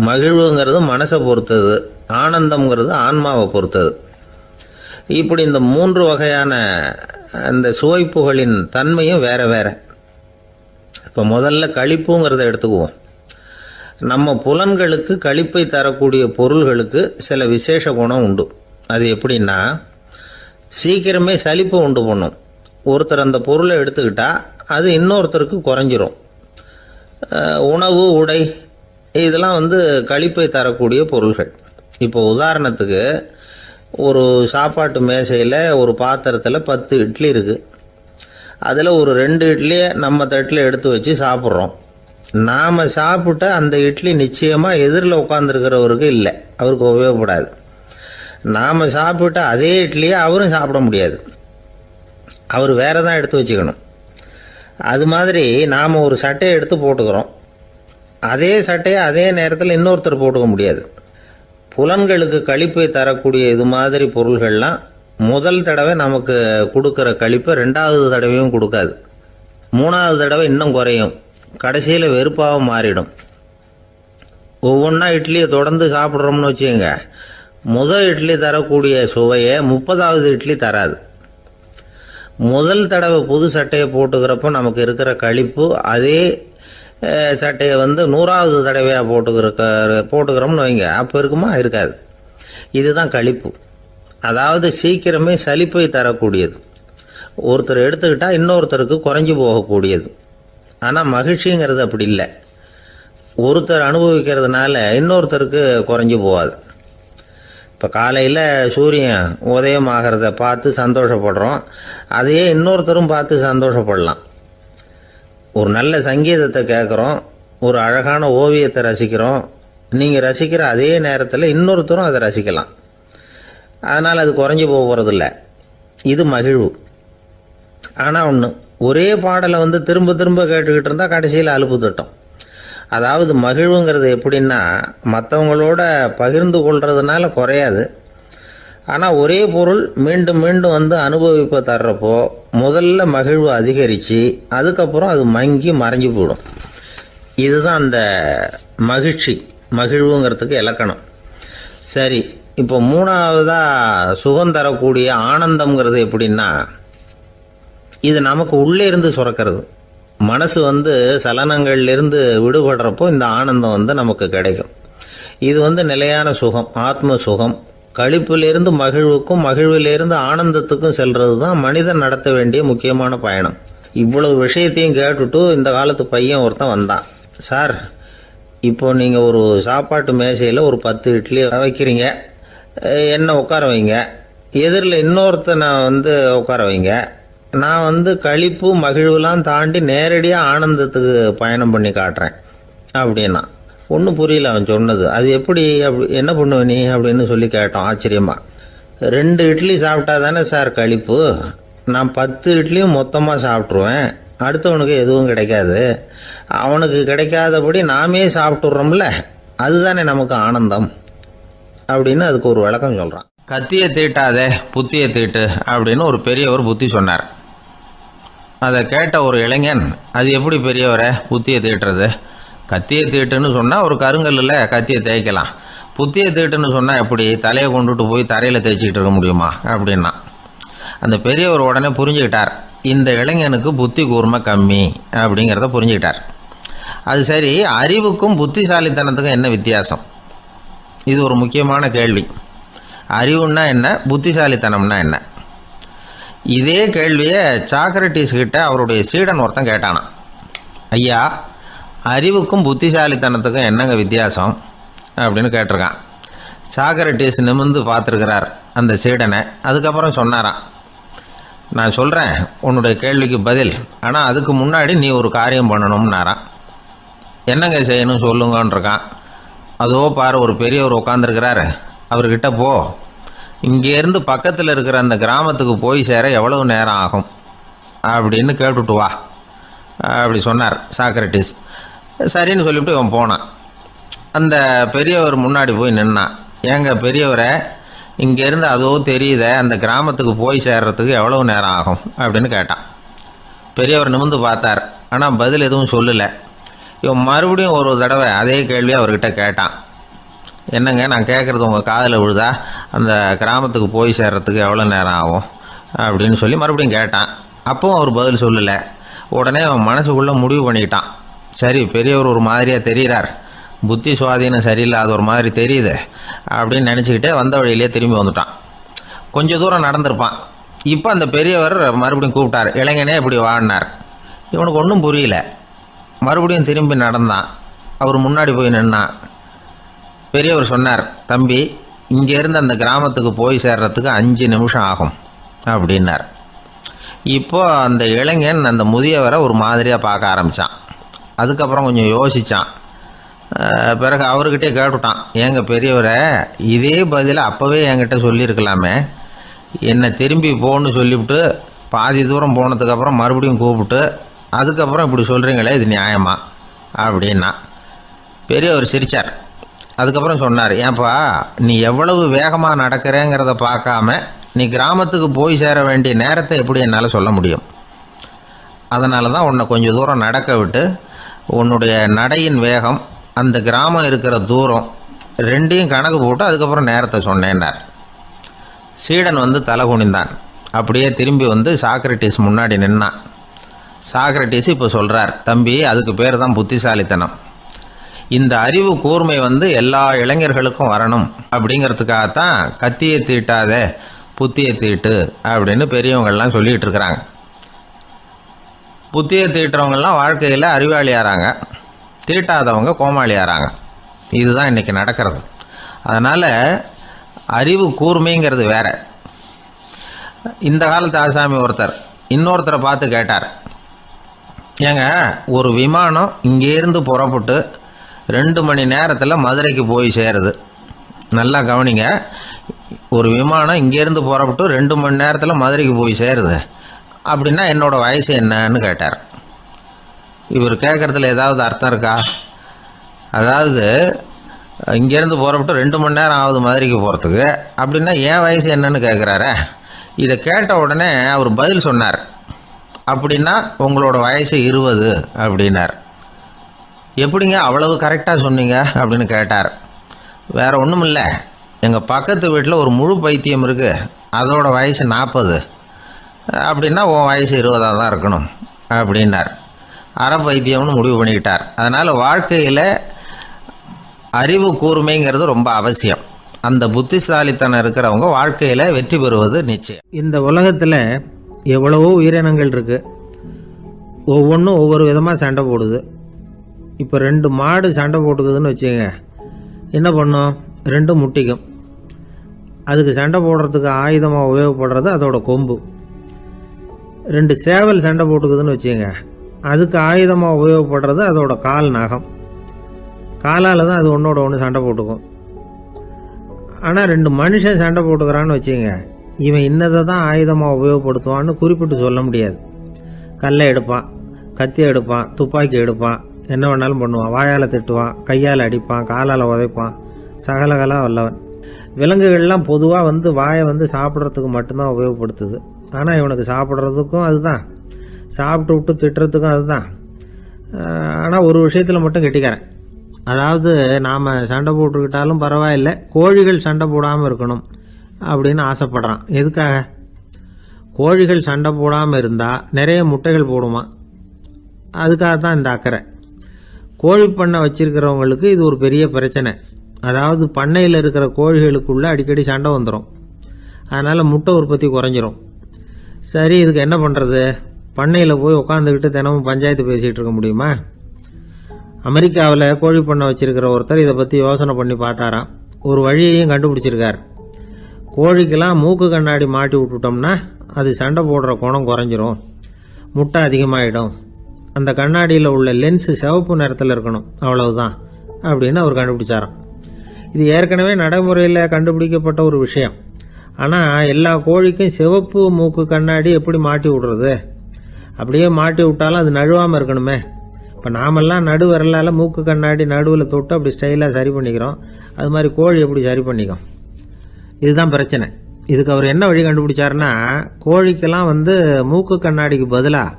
மகிழ்வுங்கிறது மனசை பொறுத்தது, ஆனந்தம்ங்கிறது ஆன்மாவை பொறுத்தது. இப்படி இந்த 3 வகையான அந்த சுவைப்புகளின் தன்மையும் வேற வேற. இப்போ முதல்ல களிப்புங்கிறத எடுத்துக்குவோம். நம்ம புலன்களுக்கு களிப்பை தரக்கூடிய பொருள்களுக்கு சில விசேஷ குணம் உண்டு. அது எப்படின்னா, சீக்கிரமே சலிப்பை உண்டு பண்ணும். ஒருத்தர் அந்த பொருளை எடுத்துக்கிட்டா அது இன்னொருத்தருக்கு குறைஞ்சிரும். உணவு, உடை, இதெல்லாம் களிப்பை தரக்கூடிய பொருள்கள். இப்போ உதாரணத்துக்கு, ஒரு சாப்பாட்டு மேசையில் ஒரு பாத்திரத்தில் 10 இட்லி இருக்குது. அதில் ஒரு 2 இட்லியை நம்ம தட்டில் எடுத்து வச்சு சாப்பிட்றோம். நாம் சாப்பிட்ட அந்த இட்லி நிச்சயமாக எதிரில் உட்காந்துருக்கிறவருக்கு இல்லை, அவருக்கு உபயோகப்படாது. நாம் சாப்பிட்ட அதே இட்லியை அவரும் சாப்பிட முடியாது, அவர் வேற தான் எடுத்து வச்சுக்கணும். அது மாதிரி நாம் ஒரு சட்டையை எடுத்து போட்டுக்கிறோம், அதே சட்டையை அதே நேரத்தில் இன்னொருத்தர் போட்டுக்க முடியாது. புலன்களுக்கு களிப்பை தரக்கூடிய இது மாதிரி பொருள்கள்லாம் முதல் தடவை நமக்கு கொடுக்குற களிப்பை 2வது தடவையும் கொடுக்காது, 3வது தடவை இன்னும் குறையும், கடைசியில் வெறுப்பாக மாறிடும். ஒவ்வொன்றா இட்லியை தொடர்ந்து சாப்பிட்றோம்னு வச்சுக்கோங்க, முதல் இட்லி தரக்கூடிய சுவையை 30வது இட்லி தராது. முதல் தடவை புது சட்டையை போட்டுக்கிறப்போ நமக்கு இருக்கிற களிப்பு அதே சட்டையை 100வது தடவையாக போட்டுக்கிறோம்னு வைங்க, அப்போ இருக்குமா? இருக்காது. இதுதான் களிப்பு. அதாவது சீக்கிரமே சலிப்பை தரக்கூடியது. ஒருத்தர் எடுத்துக்கிட்டால் இன்னொருத்தருக்கு குறைஞ்சி போகக்கூடியது. ஆனால் மகிழ்ச்சிங்கிறது அப்படி இல்லை. ஒருத்தர் அனுபவிக்கிறதுனால இன்னொருத்தருக்கு குறைஞ்சி போகாது. இப்போ காலையில் சூரியன் உதயம் ஆகிறத பார்த்து சந்தோஷப்படுறோம், அதையே இன்னொருத்தரும் பார்த்து சந்தோஷப்படலாம். ஒரு நல்ல சங்கீதத்தை கேட்குறோம், ஒரு அழகான ஓவியத்தை ரசிக்கிறோம், நீங்கள் ரசிக்கிற அதே நேரத்தில் இன்னொருத்தரும் அதை ரசிக்கலாம். அதனால் அது குறைஞ்சி போகிறதில்ல, இது மகிழ்வு. ஆனால் ஒன்று, ஒரே பாடலை திரும்ப திரும்ப கேட்டுக்கிட்டு இருந்தால் கடைசியில் அலுப்பு தட்டும். அதாவது மகிழ்வுங்கிறது எப்படின்னா, மற்றவங்களோட பகிர்ந்து கொள்றதுனால குறையாது. ஆனால் ஒரே பொருள் மீண்டும் மீண்டும் அனுபவிப்பை தர்றப்போ முதல்ல மகிழ்வு அதிகரித்து அதுக்கப்புறம் அது மங்கி மறைஞ்சு போயிடும். இதுதான் அந்த மகிழ்வுங்கிறதுக்கு இலக்கணம். சரி, இப்போ 3வதாக சுகம் தரக்கூடிய ஆனந்தம்ங்கிறது எப்படின்னா, இது நமக்கு உள்ளே இருந்து சுரக்கிறது. மனசு சலனங்கள்லேருந்து விடுபடுறப்போ இந்த ஆனந்தம் நமக்கு கிடைக்கும். இது நிலையான சுகம், ஆத்ம சுகம். களிப்பிலிருந்து மகிழ்வுக்கும், மகிழ்விலிருந்து ஆனந்தத்துக்கும் செல்றது தான் மனிதன் நடத்த வேண்டிய முக்கியமான பயணம். இவ்வளவு விஷயத்தையும் கேட்டுட்டு இந்த காலத்து பையன் ஒருத்தன் வந்தான். சார், இப்போ நீங்கள் ஒரு சாப்பாட்டு மேசையில் ஒரு 10 இட்லி வைக்கிறீங்க, என்ன உட்கார வைங்க, எதிரில் இன்னொருத்தனை உட்கார வைங்க, நான் களிப்பு மகிழ்வுலாம் தாண்டி நேரடியாக ஆனந்தத்துக்கு பயணம் பண்ணி காட்டுறேன் அப்படின்னா. ஒன்றும் புரியல அவன் சொன்னது. அது எப்படி, என்ன பண்ணுவ நீ அப்படின்னு சொல்லி கேட்டோம் ஆச்சரியமா. 2 இட்லி சாப்பிட்டா தானே சார் கழிப்பு. நான் 10 இட்லியும் மொத்தமாக சாப்பிட்ருவேன். அடுத்தவனுக்கு எதுவும் கிடைக்காது. அவனுக்கு கிடைக்காதபடி நாமே சாப்பிட்டுடுறோம்ல, அதுதானே நமக்கு ஆனந்தம் அப்படின்னு அதுக்கு ஒரு விளக்கம் சொல்கிறான். கத்தியை தீட்டாதே புத்தியை தீட்டு அப்படின்னு ஒரு பெரியவர் புத்தி சொன்னார். அதை கேட்ட ஒரு இளைஞன், அது எப்படி பெரியவரை புத்தியை தீட்டுறது? கத்தியை தீட்டுன்னு சொன்னால் ஒரு கருங்கல்லில் கத்தியை தேய்க்கலாம், புத்தியை தீட்டுன்னு சொன்னால் எப்படி தலையை கொண்டுட்டு போய் தரையில் தேய்ச்சிக்கிட்டு இருக்க முடியுமா அப்படின்னா. அந்த பெரியவர் உடனே புரிஞ்சுக்கிட்டார், இந்த இளைஞனுக்கு புத்தி கூர்மை கம்மி அப்படிங்கிறத புரிஞ்சுக்கிட்டார். அது சரி, அறிவுக்கும் புத்திசாலித்தனத்துக்கும் என்ன வித்தியாசம்? இது ஒரு முக்கியமான கேள்வி. அறிவுன்னா என்ன, புத்திசாலித்தனம்னா என்ன? இதே கேள்வியை சாக்ரட்டிஸ் கிட்ட அவருடைய சீடன் ஒருத்தன் கேட்டானான். ஐயா, அறிவுக்கும் புத்திசாலித்தனத்துக்கும் என்னங்க வித்தியாசம் அப்படின்னு கேட்டிருக்கான். சாக்ரட்டிஸ் நிமிர்ந்து பார்த்துருக்கிறார் அந்த சீடனை. அதுக்கப்புறம் சொன்னாராம், நான் சொல்கிறேன் உன்னுடைய கேள்விக்கு பதில், ஆனால் அதுக்கு முன்னாடி நீ ஒரு காரியம் பண்ணணும்னாரான். என்னங்க செய்யணும் சொல்லுங்கன்றிருக்கான். அதோ பாரு, ஒரு பெரியவர் உட்காந்துருக்கிறாரு, அவர்கிட்ட போ, இங்கேருந்து பக்கத்தில் இருக்கிற அந்த கிராமத்துக்கு போய் சேர எவ்வளவு நேரம் ஆகும் அப்படின்னு கேட்டுட்டு வா அப்படி சொன்னார் சாக்ரட்டிஸ். சரின்னு சொல்லிவிட்டு இவன் போனான். அந்த பெரியவர் முன்னாடி போய் நின்னான். ஏங்க பெரியவரை, இங்கேருந்து அதோ தெரியுத அந்த கிராமத்துக்கு போய் சேர்றதுக்கு எவ்வளவு நேரம் ஆகும் அப்படின்னு கேட்டான். பெரியவர் நிமிர்ந்து பார்த்தார், ஆனால் பதில் எதுவும் சொல்லலை. இவன் மறுபடியும் ஒரு தடவை அதே கேள்வியை அவர்கிட்ட கேட்டான். என்னங்க, நான் கேட்குறது உங்கள் காதில் விழுதா? அந்த கிராமத்துக்கு போய் சேர்றதுக்கு எவ்வளோ நேரம் ஆகும் அப்படின்னு சொல்லி மறுபடியும் கேட்டான். அப்பவும் அவர் பதில் சொல்லலை. உடனே அவன் மனசுக்குள்ளே முடிவு பண்ணிக்கிட்டான், சரி பெரியவர் ஒரு மாதிரியாக தெரிகிறார், புத்தி சுவாதீனம் சரியில்லாத ஒரு மாதிரி தெரியுது அப்படின்னு நினச்சிக்கிட்டே வந்த வழியிலே திரும்பி வந்துட்டான். கொஞ்சம் தூரம் நடந்திருப்பான். இப்போ அந்த பெரியவர் மறுபடியும் கூப்பிட்டார், இளைஞனே இப்படி வாடினார். இவனுக்கு ஒன்றும் புரியல. மறுபடியும் திரும்பி நடந்தான். அவர் முன்னாடி போய் நின்னான். பெரியவர் சொன்னார், தம்பி, இங்கேருந்து அந்த கிராமத்துக்கு போய் சேர்றதுக்கு 5 நிமிஷம் ஆகும் அப்படின்னார். இப்போ அந்த இளைஞன் அந்த முதியவரை ஒரு மாதிரியாக பார்க்க ஆரம்பித்தான். அதுக்கப்புறம் கொஞ்சம் யோசித்தான். பிறகு அவர்கிட்டே கேட்டுட்டான், ஏங்க பெரியவரை, இதே பதிலை அப்போவே என்கிட்ட சொல்லியிருக்கலாமே, என்னை திரும்பி போன்னு சொல்லிவிட்டு பாதி தூரம் போனதுக்கப்புறம் மறுபடியும் கூப்பிட்டு அதுக்கப்புறம் இப்படி சொல்கிறீங்களே, இது நியாயமா அப்படின்னா. பெரியவர் சிரித்தார். அதுக்கப்புறம் சொன்னார், ஏன்பா, நீ எவ்வளவு வேகமாக நடக்கிறேங்கிறத பார்க்காம நீ கிராமத்துக்கு போய் சேர வேண்டிய நேரத்தை எப்படி என்னால் சொல்ல முடியும்? அதனால தான் உன்னை கொஞ்சம் தூரம் நடக்க விட்டு உன்னுடைய நடையின் வேகம், அந்த கிராமம் இருக்கிற தூரம் ரெண்டையும் கணக்கு போட்டு அதுக்கப்புறம் நேரத்தை சொன்னேன்னார். சீடன் வந்து தலை குனிந்தான். அப்படியே திரும்பி வந்து சாக்ரட்டிஸ் முன்னாடி நின்னான். சாக்ரட்டிஸ் இப்போ சொல்கிறார், தம்பி, அதுக்கு பேர் தான் புத்திசாலித்தனம். இந்த அறிவு கூர்மை வந்து எல்லா இளைஞர்களுக்கும் வரணும் அப்படிங்கிறதுக்காகத்தான் கத்தியை தீட்டாதே புத்தியை தீட்டு அப்படின்னு பெரியவங்கள்லாம் சொல்லிகிட்டு இருக்கிறாங்க. புத்தியை தீட்டுறவங்கெல்லாம் வாழ்க்கையில் அறிவாளியாகிறாங்க, தீட்டாதவங்க கோமாளியாகிறாங்க. இதுதான் இன்றைக்கி நடக்கிறது. அதனால் அறிவு கூர்மைங்கிறது வேற. இந்த காலத்து ஆசாமி ஒருத்தர் இன்னொருத்தரை பார்த்து கேட்டார், ஏங்க, ஒரு விமானம் இங்கேருந்து புறப்பட்டு 2 மணி நேரத்தில் மதுரைக்கு போய் சேருது. நல்லா கவனிங்க, ஒரு விமானம் இங்கேருந்து புறப்பட்டு 2 மணி நேரத்தில் மதுரைக்கு போய் சேருது அப்படின்னா என்னோடய வயசு என்னன்னு கேட்டார். இவர் கேட்குறதுல ஏதாவது அர்த்தம் இருக்கா? அதாவது இங்கேருந்து புறப்பட்டு 2 மணி நேரம் ஆகுது மதுரைக்கு போகிறதுக்கு, அப்படின்னா என் வயசு என்னன்னு கேட்குறாரு. இதை கேட்ட உடனே அவர் பதில் சொன்னார், அப்படின்னா உங்களோட வயசு 20 அப்படின்னார். எப்படிங்க அவ்வளவு கரெக்டாக சொன்னீங்க அப்படின்னு கேட்டார். வேறு ஒன்றும் இல்லை, எங்கள் பக்கத்து வீட்டில் ஒரு முழு பைத்தியம் இருக்குது, அதோட வயசு 40, அப்படின்னா உன் வயசு 20 தான் இருக்கணும் அப்படின்னார். அரை பைத்தியம்னு முடிவு பண்ணிக்கிட்டார். அதனால் வாழ்க்கையில் அறிவு கூர்மைங்கிறது ரொம்ப அவசியம். அந்த புத்திசாலித்தனம் இருக்கிறவங்க வாழ்க்கையில் வெற்றி பெறுவது நிச்சயம். இந்த உலகத்தில் எவ்வளவோ உயிரினங்கள் இருக்குது, ஒவ்வொன்றும் ஒவ்வொரு விதமாக சண்டை போடுது. இப்போ 2 மாடு சண்டை போட்டுக்குதுன்னு வச்சுக்கோங்க, என்ன பண்ணும்? 2 முட்டிக்கும். அதுக்கு சண்டை போடுறதுக்கு ஆயுதமாக உபயோகப்படுறது அதோட கொம்பு. 2 சேவல் சண்டை போட்டுக்குதுன்னு வச்சுக்கோங்க, அதுக்கு ஆயுதமாக உபயோகப்படுறது அதோட கால் நகம். காலால் தான் அது ஒன்றோட ஒன்று சண்டை போட்டுக்கும். ஆனால் 2 மனுஷன் சண்டை போட்டுக்கிறான்னு வச்சுக்கோங்க, இவன் இன்னதை தான் ஆயுதமாக உபயோகப்படுத்துவான்னு குறிப்பிட்டு சொல்ல முடியாது. கல்லை எடுப்பான், கத்தி எடுப்பான், துப்பாக்கி எடுப்பான், என்ன வேணாலும் பண்ணுவான். வாயால் திட்டுவான், கையால் அடிப்பான், காலால் உதைப்பான், சகலகலாக வல்லவன். விலங்குகள்லாம் பொதுவாக வாயை சாப்பிட்றதுக்கு மட்டும்தான் உபயோகப்படுத்துது. ஆனால் இவனுக்கு சாப்பிட்றதுக்கும் அதுதான், சாப்பிட்டு விட்டு திட்டுறதுக்கும் அதுதான். ஆனால் ஒரு விஷயத்தில் மட்டும் கெட்டிக்கிறேன். அதாவது நாம் சண்டை போட்டுக்கிட்டாலும் பரவாயில்லை, கோழிகள் சண்டை போடாமல் இருக்கணும் அப்படின்னு ஆசைப்படுறான். எதுக்காக? கோழிகள் சண்டை போடாமல் இருந்தால் நிறைய முட்டைகள் போடுமா, அதுக்காக தான் இந்த அக்கறை. கோழி பண்ணை வச்சிருக்கிறவங்களுக்கு இது ஒரு பெரிய பிரச்சனை. அதாவது பண்ணையில் இருக்கிற கோழிகளுக்குள்ளே அடிக்கடி சண்டை வந்துடும், அதனால் முட்டை உற்பத்தி குறைஞ்சிரும். சரி, இதுக்கு என்ன பண்ணுறது? பண்ணையில் போய் உட்காந்துக்கிட்டு தினமும் பஞ்சாயத்து பேசிகிட்டு இருக்க முடியுமா? அமெரிக்காவில் கோழி பண்ணை வச்சிருக்கிற ஒருத்தர் இதை பற்றி யோசனை பண்ணி பார்த்தாராம். ஒரு வழியையும் கண்டுபிடிச்சிருக்கார். கோழிக்கெல்லாம் மூக்கு கண்ணாடி மாட்டி விட்டுட்டோம்னா அது சண்டை போடுற குணம் குறைஞ்சிரும், முட்டை அதிகமாகிடும். அந்த கண்ணாடியில் உள்ள லென்ஸு சிவப்பு நிறத்தில் இருக்கணும், அவ்வளவுதான் அப்படின்னு அவர் கண்டுபிடிச்சாராம். இது ஏற்கனவே நடைமுறையில் கண்டுபிடிக்கப்பட்ட ஒரு விஷயம். ஆனால் எல்லா கோழிக்கும் சிவப்பு மூக்கு கண்ணாடி எப்படி மாட்டி விடுறது? அப்படியே மாட்டி விட்டாலும் அது நழுவாமல் இருக்கணுமே. இப்போ நாமெல்லாம் நடு விரலால் மூக்கு கண்ணாடி நடுவில் தொட்டு அப்படி ஸ்டைலாக சரி பண்ணிக்கிறோம், அது மாதிரி கோழி எப்படி சரி பண்ணிக்கும்? இதுதான் பிரச்சனை. இதுக்கு அவர் என்ன வழி கண்டுபிடிச்சாருன்னா, கோழிக்கெல்லாம் மூக்கு கண்ணாடிக்கு பதிலாக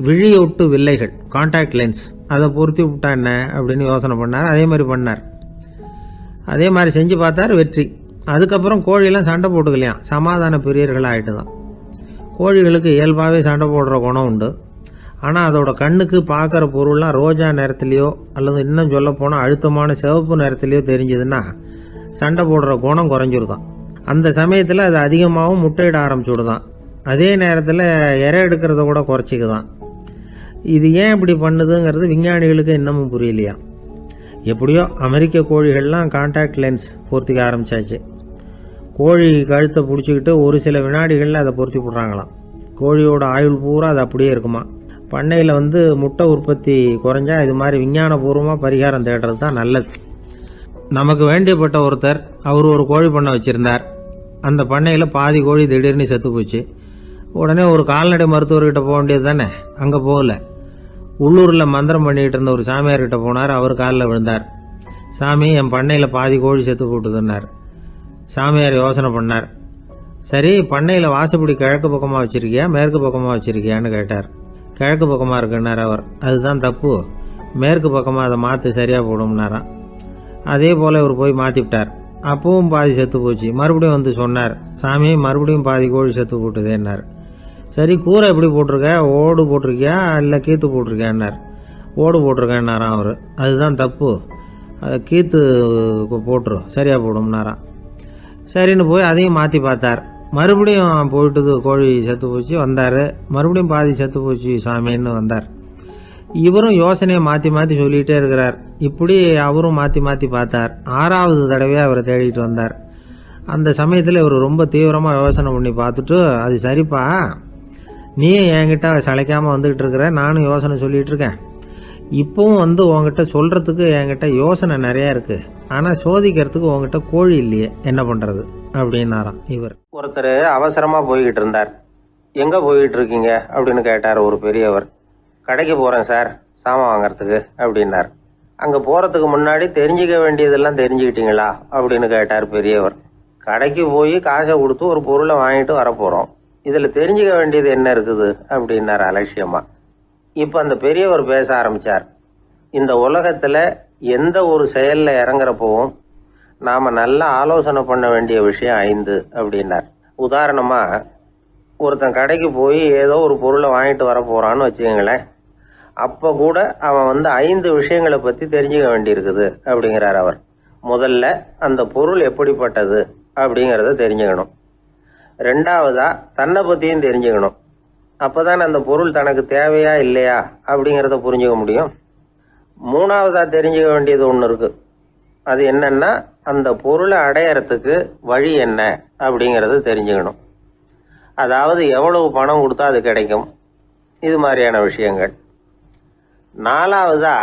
விழியொட்டு வில்லைகள், கான்டாக்ட் லென்ஸ், அதை பொருத்தி விட்டா என்ன அப்படின்னு யோசனை பண்ணார். அதே மாதிரி பண்ணார். அதே மாதிரி செஞ்சு பார்த்தார், வெற்றி. அதுக்கப்புறம் கோழியெல்லாம் சண்டை போட்டுக்கலையாம், சமாதான பிரியர்கள் ஆகிட்டு தான். கோழிகளுக்கு இயல்பாகவே சண்டை போடுற குணம் உண்டு. ஆனால் அதோட கண்ணுக்கு பார்க்குற பொருள்லாம் ரோஜா நிறத்துலையோ அல்லது இன்னும் சொல்ல போனால் அழுத்தமான சிவப்பு நிறத்துலையோ தெரிஞ்சதுன்னா சண்டை போடுற குணம் குறைஞ்சிருதான். அந்த சமயத்தில் அது அதிகமாகவும் முட்டையிட ஆரம்பிச்சுடுதான். அதே நேரத்தில் இறை எடுக்கிறத கூட குறைச்சிக்குதான். இது ஏன் இப்படி பண்ணுதுங்கிறது விஞ்ஞானிகளுக்கு இன்னமும் புரியலையா. எப்படியோ அமெரிக்க கோழிகள்லாம் கான்டாக்ட் லென்ஸ் பொருத்திக்க ஆரம்பித்தாச்சு. கோழி கழுத்தை பிடிச்சிக்கிட்டு ஒரு சில வினாடிகளில் அதை பொருத்தி போடுறாங்களாம். கோழியோட ஆயுள் பூரா அது அப்படியே இருக்குமா. பண்ணையில் முட்டை உற்பத்தி குறைஞ்சா இது மாதிரி விஞ்ஞானபூர்வமாக பரிகாரம் தேடுறது தான் நல்லது. நமக்கு வேண்டியப்பட்ட ஒருத்தர், அவர் ஒரு கோழி பண்ணை வச்சுருந்தார். அந்த பண்ணையில் பாதி கோழி திடீர்னு செத்து போச்சு. உடனே ஒரு கால்நடை மருத்துவர்கிட்ட போக வேண்டியது தானே, அங்கே போகல. உள்ளூரில் மந்திரம் பண்ணிகிட்டு இருந்த ஒரு சாமியார்கிட்ட போனார். அவர் காலில் விழுந்தார். சாமி, என் பண்ணையில் பாதி கோழி செத்து போட்டுதுன்னார். சாமியார் யோசனை பண்ணார். சரி, பண்ணையில் வாசப்படி கிழக்கு பக்கமாக வச்சுருக்கியா மேற்கு பக்கமாக வச்சுருக்கியான்னு கேட்டார். கிழக்கு பக்கமாக இருக்குன்னார் அவர். அதுதான் தப்பு, மேற்கு பக்கமாக அதை மாற்று, சரியாக போடும்னாராம். அதே போல் இவர் போய் மாற்றிவிட்டார். அப்பவும் பாதி செத்து போச்சு. மறுபடியும் சொன்னார், சாமி மறுபடியும் பாதி கோழி செத்து போட்டுதேன்னார். சரி, கூரை எப்படி போட்டிருக்க, ஓடு போட்டிருக்கியா இல்லை கீத்து போட்டிருக்கியான்னார். ஓடு போட்டிருக்கேன்னாராம் அவர். அதுதான் தப்பு, அதை கீத்து போட்டுரும், சரியாக போடும்னாராம். சரின்னு போய் அதையும் மாற்றி பார்த்தார். மறுபடியும் போயிட்டுது, கோழி செத்து போச்சு. வந்தார், மறுபடியும் பாதி செத்து போச்சு சாமின்னு வந்தார். இவரும் யோசனையை மாற்றி மாற்றி சொல்லிகிட்டே இருக்கிறார். இப்படி அவரும் மாற்றி மாற்றி பார்த்தார். 6வது தடவையாக அவரை தேடிட்டு வந்தார். அந்த சமயத்தில் இவர் ரொம்ப தீவிரமாக யோசனை பண்ணி பார்த்துட்டு, அது சரிப்பா, நீயும் என்கிட்ட சளைக்காமல் வந்துக்கிட்டு இருக்கிற, நானும் யோசனை சொல்லிகிட்டு இருக்கேன். இப்போவும் உங்ககிட்ட சொல்கிறதுக்கு என்கிட்ட யோசனை நிறையா இருக்குது, ஆனால் சோதிக்கிறதுக்கு உங்ககிட்ட கோழி இல்லையே, என்ன பண்ணுறது அப்படின்னாராம் இவர். ஒருத்தர் அவசரமாக போய்கிட்டு இருந்தார். எங்கே போய்கிட்டு இருக்கீங்க அப்படின்னு கேட்டார் ஒரு பெரியவர். கடைக்கு போகிறேன் சார், சாமான் வாங்கிறதுக்கு அப்படின்னார். அங்கே போகிறதுக்கு முன்னாடி தெரிஞ்சிக்க வேண்டியதெல்லாம் தெரிஞ்சுக்கிட்டீங்களா அப்படின்னு கேட்டார் பெரியவர். கடைக்கு போய் காசை கொடுத்து ஒரு பொருளை வாங்கிட்டு வரப்போகிறோம், இதில் தெரிஞ்சிக்க வேண்டியது என்ன இருக்குது அப்படின்னார் அலட்சியமாக. இப்போ அந்த பெரியவர் பேச ஆரம்பித்தார். இந்த உலகத்தில் எந்த ஒரு செயலில் இறங்குறப்பவும் நாம் நல்லா ஆலோசனை பண்ண வேண்டிய விஷயம் 5 அப்படின்னார். உதாரணமாக, ஒருத்தன் கடைக்கு போய் ஏதோ ஒரு பொருளை வாங்கிட்டு வர போகிறான்னு வச்சுக்கோங்களேன். அப்போ கூட அவன் 5 விஷயங்களை பற்றி தெரிஞ்சுக்க வேண்டியிருக்குது அப்படிங்கிறார் அவர். முதல்ல அந்த பொருள் எப்படிப்பட்டது அப்படிங்கிறத தெரிஞ்சுக்கணும். 2வதாக தன்னை பற்றியும் தெரிஞ்சுக்கணும். அப்போ தான் அந்த பொருள் தனக்கு தேவையா இல்லையா அப்படிங்கிறத புரிஞ்சுக்க முடியும். 3வதாக தெரிஞ்சுக்க வேண்டியது ஒன்று இருக்குது. அது என்னன்னா, அந்த பொருளை அடையறதுக்கு வழி என்ன அப்படிங்கிறத தெரிஞ்சுக்கணும். அதாவது எவ்வளவு பணம் கொடுத்தா அது கிடைக்கும், இது மாதிரியான விஷயங்கள். 4வதா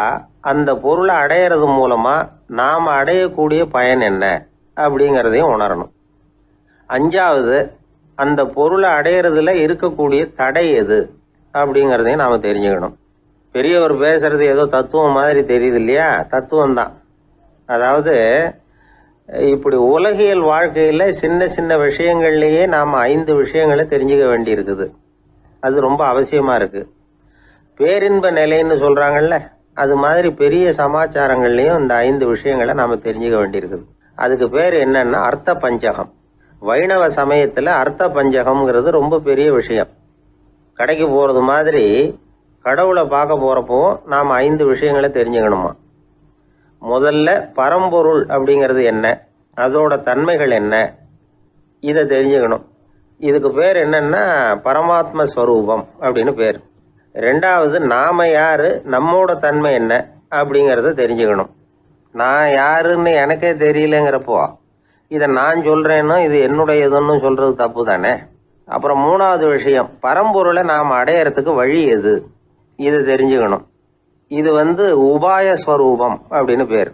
அந்த பொருளை அடையிறது மூலமாக நாம் அடையக்கூடிய பயன் என்ன அப்படிங்கிறதையும் உணரணும். அஞ்சாவது, அந்த பொருளை அடையிறதுல இருக்கக்கூடிய தடை எது அப்படிங்கிறதையும் நாம் தெரிஞ்சுக்கணும். பெரியவர் பேசுறது ஏதோ தத்துவம் மாதிரி தெரியுது இல்லையா? தத்துவம் தான். அதாவது இப்படி உலகியல் வாழ்க்கையில் சின்ன சின்ன விஷயங்கள்லேயே நாம் 5 விஷயங்களை தெரிஞ்சுக்க வேண்டி இருக்குது. அது ரொம்ப அவசியமாக இருக்குது. பேரின்ப நிலைன்னு சொல்கிறாங்கல்ல, அது மாதிரி பெரிய சமாச்சாரங்கள்லேயும் இந்த 5 விஷயங்களை நாம் தெரிஞ்சுக்க வேண்டியிருக்குது. அதுக்கு பேர் என்னன்னா அர்த்த பஞ்சகம். வைணவ சமயத்தில் அர்த்த பஞ்சகம்ங்கிறது ரொம்ப பெரிய விஷயம். கடைக்கு போகிறது மாதிரி கடவுளை பார்க்க போகிறப்போ நாம் 5 விஷயங்களை தெரிஞ்சுக்கணுமா. முதல்ல பரம்பொருள் அப்படிங்கிறது என்ன, அதோட தன்மைகள் என்ன, இதை தெரிஞ்சுக்கணும். இதுக்கு பேர் என்னன்னா பரமாத்ம ஸ்வரூபம் அப்படின்னு பேர். ரெண்டாவது, நாம யாரு, நம்மோட தன்மை என்ன அப்படிங்கிறத தெரிஞ்சுக்கணும். நான் யாருன்னு எனக்கே தெரியலங்கிறப்போ இதை நான் சொல்றேன்னு இது என்னுடையதுன்னு சொல்றது தப்பு தானே. அப்புறம் மூணாவது விஷயம், பரம்பொருளை நாம் அடையறதுக்கு வழி எது, இதை தெரிஞ்சுக்கணும். இது உபாய ஸ்வரூபம் அப்படின்னு பேர்.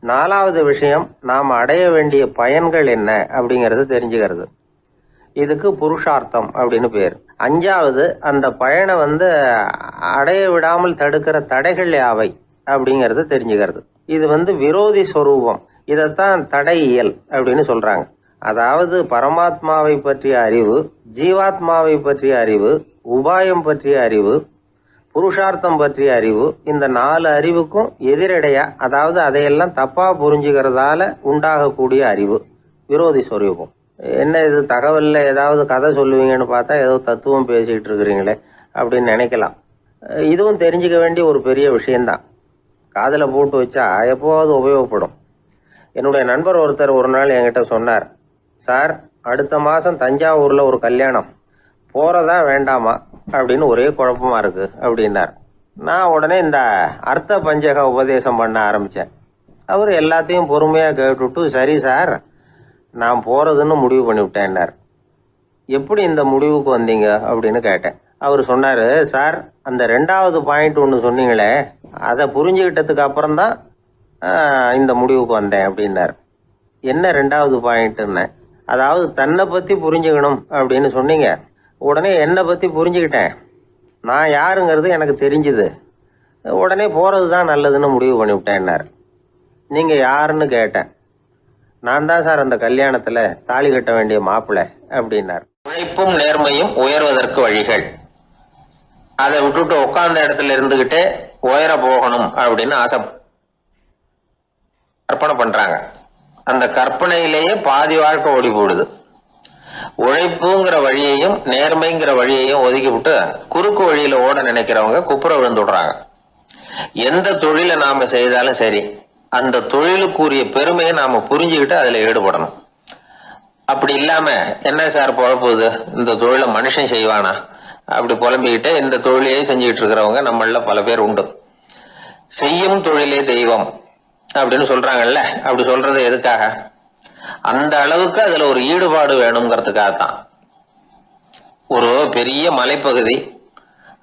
நாலாவது விஷயம், நாம் அடைய வேண்டிய பயன்கள் என்ன அப்படிங்கிறத தெரிஞ்சுக்கிறது. இதுக்கு புருஷார்த்தம் அப்படின்னு பேர். அஞ்சாவது, அந்த பயனை அடைய விடாமல் தடுக்கிற தடைகள் யாவை அப்படிங்கிறத தெரிஞ்சுக்கிறது. இது விரோதி ஸ்வரூபம். இதைத்தான் தடையியல் அப்படின்னு சொல்றாங்க. அதாவது பரமாத்மாவை பற்றிய அறிவு, ஜீவாத்மாவை பற்றிய அறிவு, உபாயம் பற்றிய அறிவு, புருஷார்த்தம் பற்றிய அறிவு, இந்த 4 அறிவுக்கும் எதிரடையா, அதாவது அதையெல்லாம் தப்பா புரிஞ்சுக்கிறதால உண்டாகக்கூடிய அறிவு விரோதி ஸ்வரூபம். என்ன இது தகவல்ல ஏதாவது கதை சொல்லுவீங்கன்னு பார்த்தா ஏதோ தத்துவம் பேசிக்கிட்டு இருக்கிறீங்களே அப்படின்னு நினைக்கலாம். இதுவும் தெரிஞ்சுக்க வேண்டிய ஒரு பெரிய விஷயம்தான். காதில் போட்டு வச்சா எப்போவாவது உபயோகப்படும். என்னுடைய நண்பர் ஒருத்தர் ஒரு நாள் என்கிட்ட சொன்னார், சார் அடுத்த மாதம் தஞ்சாவூரில் ஒரு கல்யாணம், போகிறதா வேண்டாமா அப்படின்னு ஒரே குழப்பமா இருக்கு அப்படின்னார். நான் உடனே இந்த அர்த்த பஞ்சக உபதேசம் பண்ண ஆரம்பித்தேன். அவர் எல்லாத்தையும் பொறுமையாக கேட்டுவிட்டு, சரி சார் நான் போகிறதுன்னு முடிவு பண்ணிவிட்டேன்னார். எப்படி இந்த முடிவுக்கு வந்தீங்க அப்படின்னு கேட்டேன். அவர் சொன்னார், சார் அந்த 2வது பாயிண்ட் ஒன்று சொன்னீங்களே, அதை புரிஞ்சுக்கிட்டதுக்கு அப்புறம்தான் இந்த முடிவுக்கு வந்தேன் அப்படின்னார். என்ன 2வது பாயிண்ட்டுன்னு? அதாவது தன்னை பற்றி புரிஞ்சுக்கணும் அப்படின்னு சொன்னீங்க. உடனே என்னை பற்றி புரிஞ்சுக்கிட்டேன், நான் யாருங்கிறது எனக்கு தெரிஞ்சுது, உடனே போகிறது தான் நல்லதுன்னு முடிவு பண்ணிவிட்டேன்னார். நீங்கள் யாருன்னு கேட்டேன். நான் தான் சார் அந்த கல்யாணத்தில் தாலி கட்ட வேண்டிய மாப்பிள்ளை அப்படின்னார். உழைப்பும் நேர்மையும் உயர்வதற்கு வழிகள். அதை விட்டுட்டு உட்கார்ந்த இடத்துல இருந்துகிட்டே உயர போகணும் அப்படின்னு கற்பனை பண்றாங்க. அந்த கற்பனையிலேயே பாதி வாழ்க்கை ஓடி போடுது. உழைப்புங்கிற வழியையும் நேர்மைங்கிற வழியையும் ஒதுக்கி விட்டு குறுக்கு வழியில ஓட நினைக்கிறவங்க குப்புற விழுந்துடுறாங்க. எந்த தொழிலை நாம செய்தாலும் சரி, அந்த தொழிலுக்குரிய பெருமையை நாம புரிஞ்சுக்கிட்டு அதுல ஈடுபடணும். அப்படி இல்லாம என்ன சார் பொழப்புது, இந்த தொழிலை மனுஷன் செய்வானா அப்படி புலம்பிக்கிட்டு இந்த தொழிலையே செஞ்சுக்கிட்டு இருக்கிறவங்க நம்மள பல பேர் உண்டு. செய்யும் தொழிலே தெய்வம் அப்படின்னு சொல்றாங்கல்ல, அப்படி சொல்றது எதுக்காக? அந்த அளவுக்கு அதுல ஒரு ஈடுபாடு வேணுங்கிறதுக்காகத்தான். ஒரு பெரிய மலைப்பகுதி,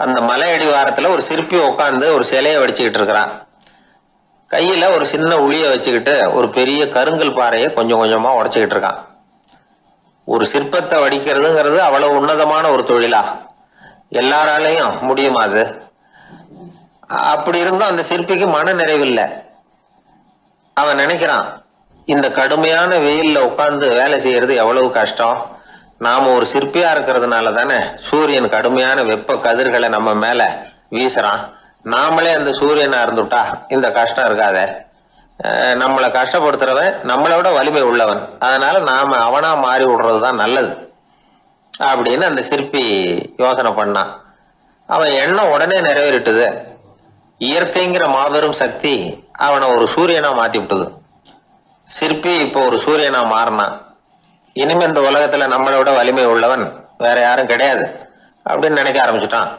அந்த மலை அடிவாரத்துல ஒரு சிற்பி உட்காந்து ஒரு சிலையை வடிச்சுக்கிட்டு இருக்கிறான். கையில ஒரு சின்ன உளிய வச்சுக்கிட்டு ஒரு பெரிய கருங்கல் பாறையை கொஞ்சம் கொஞ்சமா உடைச்சுக்கிட்டு இருக்கான். ஒரு சிற்பத்தை வடிக்கிறதுங்கிறது அவ்வளவு உன்னதமான ஒரு தொழிலா? எல்லாராலையும் முடியுமா அது? அப்படி இருந்தும் அந்த சிற்பிக்கு மன நிறைவில்லை. அவன் நினைக்கிறான், இந்த கடுமையான வெயில்ல உட்கார்ந்து வேலை செய்யறது எவ்வளவு கஷ்டம். நாம ஒரு சிற்பியா இருக்கிறதுனால தானே சூரியன் கடுமையான வெப்ப கதிர்களை நம்ம மேல வீசுறான். நாமளே அந்த சூரியனா இருந்துட்டா இந்த கஷ்டம் இருக்காத. நம்மளை கஷ்டப்படுத்துறவன் நம்மளை விட வலிமை உள்ளவன், அதனால நாம அவனா மாறி விடுறதுதான் நல்லது அப்படின்னு அந்த சிற்பி யோசனை பண்ணான். அவன் எண்ணம் உடனே நிறைவேறிட்டுது. இயற்கைங்கிற மாபெரும் சக்தி அவனை ஒரு சூரியனா மாத்தி விட்டது. சிற்பி இப்போ ஒரு சூரியனா மாறினான். இனிமே இந்த உலகத்துல நம்மளை விட வலிமை உள்ளவன் வேற யாரும் கிடையாது அப்படின்னு நினைக்க ஆரம்பிச்சுட்டான்.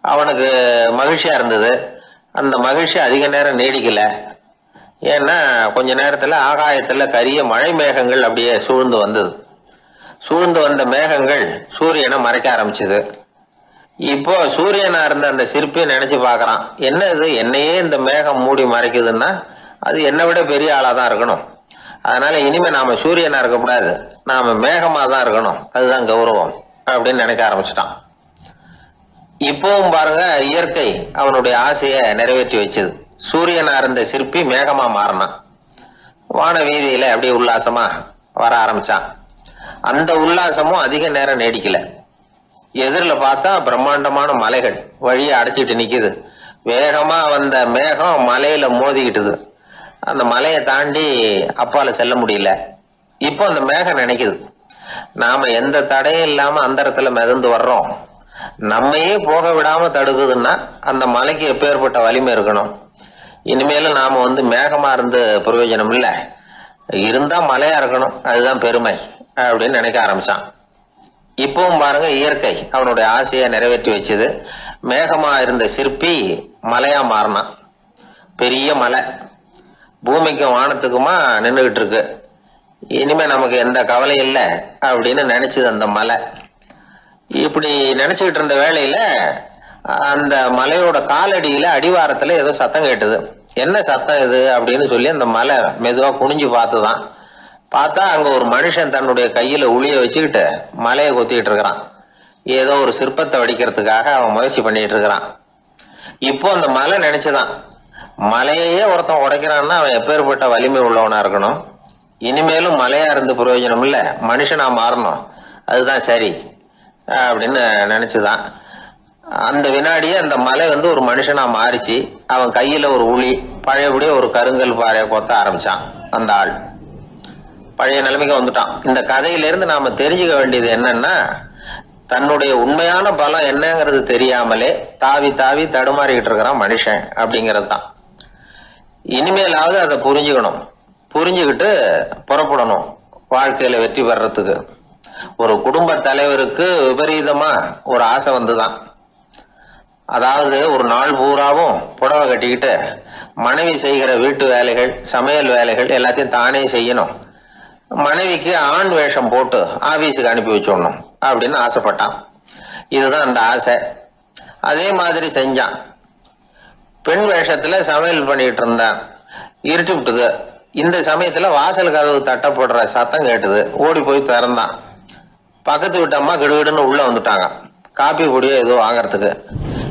அவனுக்கு மகிழ்ச்சியா இருந்தது. அந்த மகிழ்ச்சி அதிக நேரம் நீடிக்கல. ஏன்னா கொஞ்ச நேரத்துல ஆகாயத்துல கரிய மழை மேகங்கள் அப்படியே சூழ்ந்து வந்தது. சூழ்ந்து வந்த மேகங்கள் சூரியனை மறைக்க ஆரம்பிச்சது. இப்போ சூரியனா இருந்த அந்த சிற்பி நினைச்சு பாக்குறான், என்ன இது என்னையே இந்த மேகம் மூடி மறைக்குதுன்னா அது என்னை விட பெரிய ஆளாதான் இருக்கணும். அதனால இனிமே நாம சூரியனா இருக்கக்கூடாது, நாம மேகமா தான் இருக்கணும், அதுதான் கௌரவம் அப்படின்னு நினைக்க ஆரம்பிச்சிட்டான். இப்பவும் பாருங்க, இயற்கை அவனுடைய ஆசையை நிறைவேற்றி வச்சது. சூரியனா இருந்த சிற்பி மேகமா மாறினான். வான வீதியில அப்படியே உல்லாசமா வர ஆரம்பிச்சான். அந்த உல்லாசமும் அதிக நேரம் நீடிக்கல. எதிரில் பார்த்தா பிரம்மாண்டமான மலைகள் வழியை அடைச்சிட்டு நிக்குது. வேகமா வந்த மேகம் மலையில மோதிக்கிட்டுது. அந்த மலையை தாண்டி அப்பால செல்ல முடியல. இப்போ அந்த மேகம் நினைக்குது, நாம எந்த தடையும் இல்லாம அந்த இடத்துல மிதந்து வர்றோம், நம்மையே போக விடாம தடுக்குதுன்னா அந்த மலைக்கு எப்பேற்பட்ட வலிமை இருக்கணும். இனிமேலும் நாம மேகமா இருந்து பிரயோஜனம் இல்லை, இருந்தா மலையா இருக்கணும், அதுதான் பெருமை அப்படின்னு நினைக்க ஆரம்பிச்சான். இப்பவும் பாருங்க, இயற்கை அவனுடைய ஆசையை நிறைவேற்றி வச்சது. மேகமா இருந்த சிற்பி மலையா மாறினான். பெரிய மலை பூமிக்கும் வானத்துக்குமா நின்றுகிட்டு இருக்கு. இனிமே நமக்கு எந்த கவலை இல்லை அப்படின்னு நினைச்சது அந்த மலை. இப்படி நினைச்சுக்கிட்டு இருந்த வேளையில அந்த மலையோட காலடியில அடிவாரத்துல ஏதோ சத்தம் கேட்டுது. என்ன சத்தம் இது அப்படின்னு சொல்லி அந்த மலை மெதுவா குனிஞ்சு பார்த்துதான். பார்த்தா அங்க ஒரு மனுஷன் தன்னுடைய கையில உளிய வச்சுக்கிட்டு மலையை கொத்திக்கிட்டு இருக்கிறான். ஏதோ ஒரு சிற்பத்தை வடிக்கிறதுக்காக அவன் முயற்சி பண்ணிட்டு இருக்கிறான். இப்போ அந்த மலை நினைச்சுதான், மலையே ஒருத்தன் உடைக்கிறான்னா அவன் எப்பேற்பட்ட வலிமை உள்ளவனா இருக்கணும். இனிமேலும் மலையா இருந்து பிரயோஜனம் இல்ல, மனுஷனா மாறணும், அதுதான் சரி அப்படின்னு நினைச்சுதான். அந்த வினாடியே அந்த மலை ஒரு மனுஷனா மாறிச்சு. அவன் கையில ஒரு உளி, பழையபடியே ஒரு கருங்கல் பாறைய கொத்த ஆரம்பிச்சான். அந்த ஆள் பழைய நிலைமைக்கு வந்துட்டான். இந்த கதையிலிருந்து நாம தெரிஞ்சுக்க வேண்டியது என்னன்னா, தன்னுடைய உண்மையான பலம் என்னங்கிறது தெரியாமலே தாவி தாவி தடுமாறிக்கிட்டு இருக்கிறான் மனுஷன் அப்படிங்கிறது தான். இனிமேலாவது அதை புரிஞ்சுக்கணும், புரிஞ்சுக்கிட்டு புறப்படணும் வாழ்க்கையில வெற்றி பெறறதுக்கு. ஒரு குடும்ப தலைவருக்கு விபரீதமா ஒரு ஆசை வந்துதான். அதாவது ஒரு நாள் பூராவும் புடவை கட்டிக்கிட்டு மனைவி செய்கிற வீட்டு வேலைகள், சமையல் வேலைகள் எல்லாத்தையும் தானே செய்யணும், மனைவிக்கு ஆண் வேஷம் போட்டு ஆபீஸுக்கு அனுப்பி வச்சிடணும் அப்படின்னு ஆசைப்பட்டான். இதுதான் அந்த ஆசை. அதே மாதிரி செஞ்சான். பெண் வேஷத்துல சமையல் பண்ணிட்டு இருந்தான். இருட்டி விட்டுது. இந்த சமயத்துல வாசல் கதவு தட்டப்படுற சத்தம் கேட்டுது. ஓடி போய் திறந்தான். பக்கத்து வீட்டு அம்மா கிடுகிடுன்னு உள்ள வந்துட்டாங்க, காப்பி பொடியோ ஏதோ வாங்கறதுக்கு.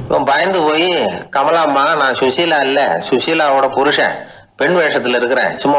இவன் பயந்து போய், கமலாம்மா, நான் சுசீலா இல்ல, சுசீலாவோட புருஷன், பெண் வேஷத்துல இருக்கிறேன், சும்மா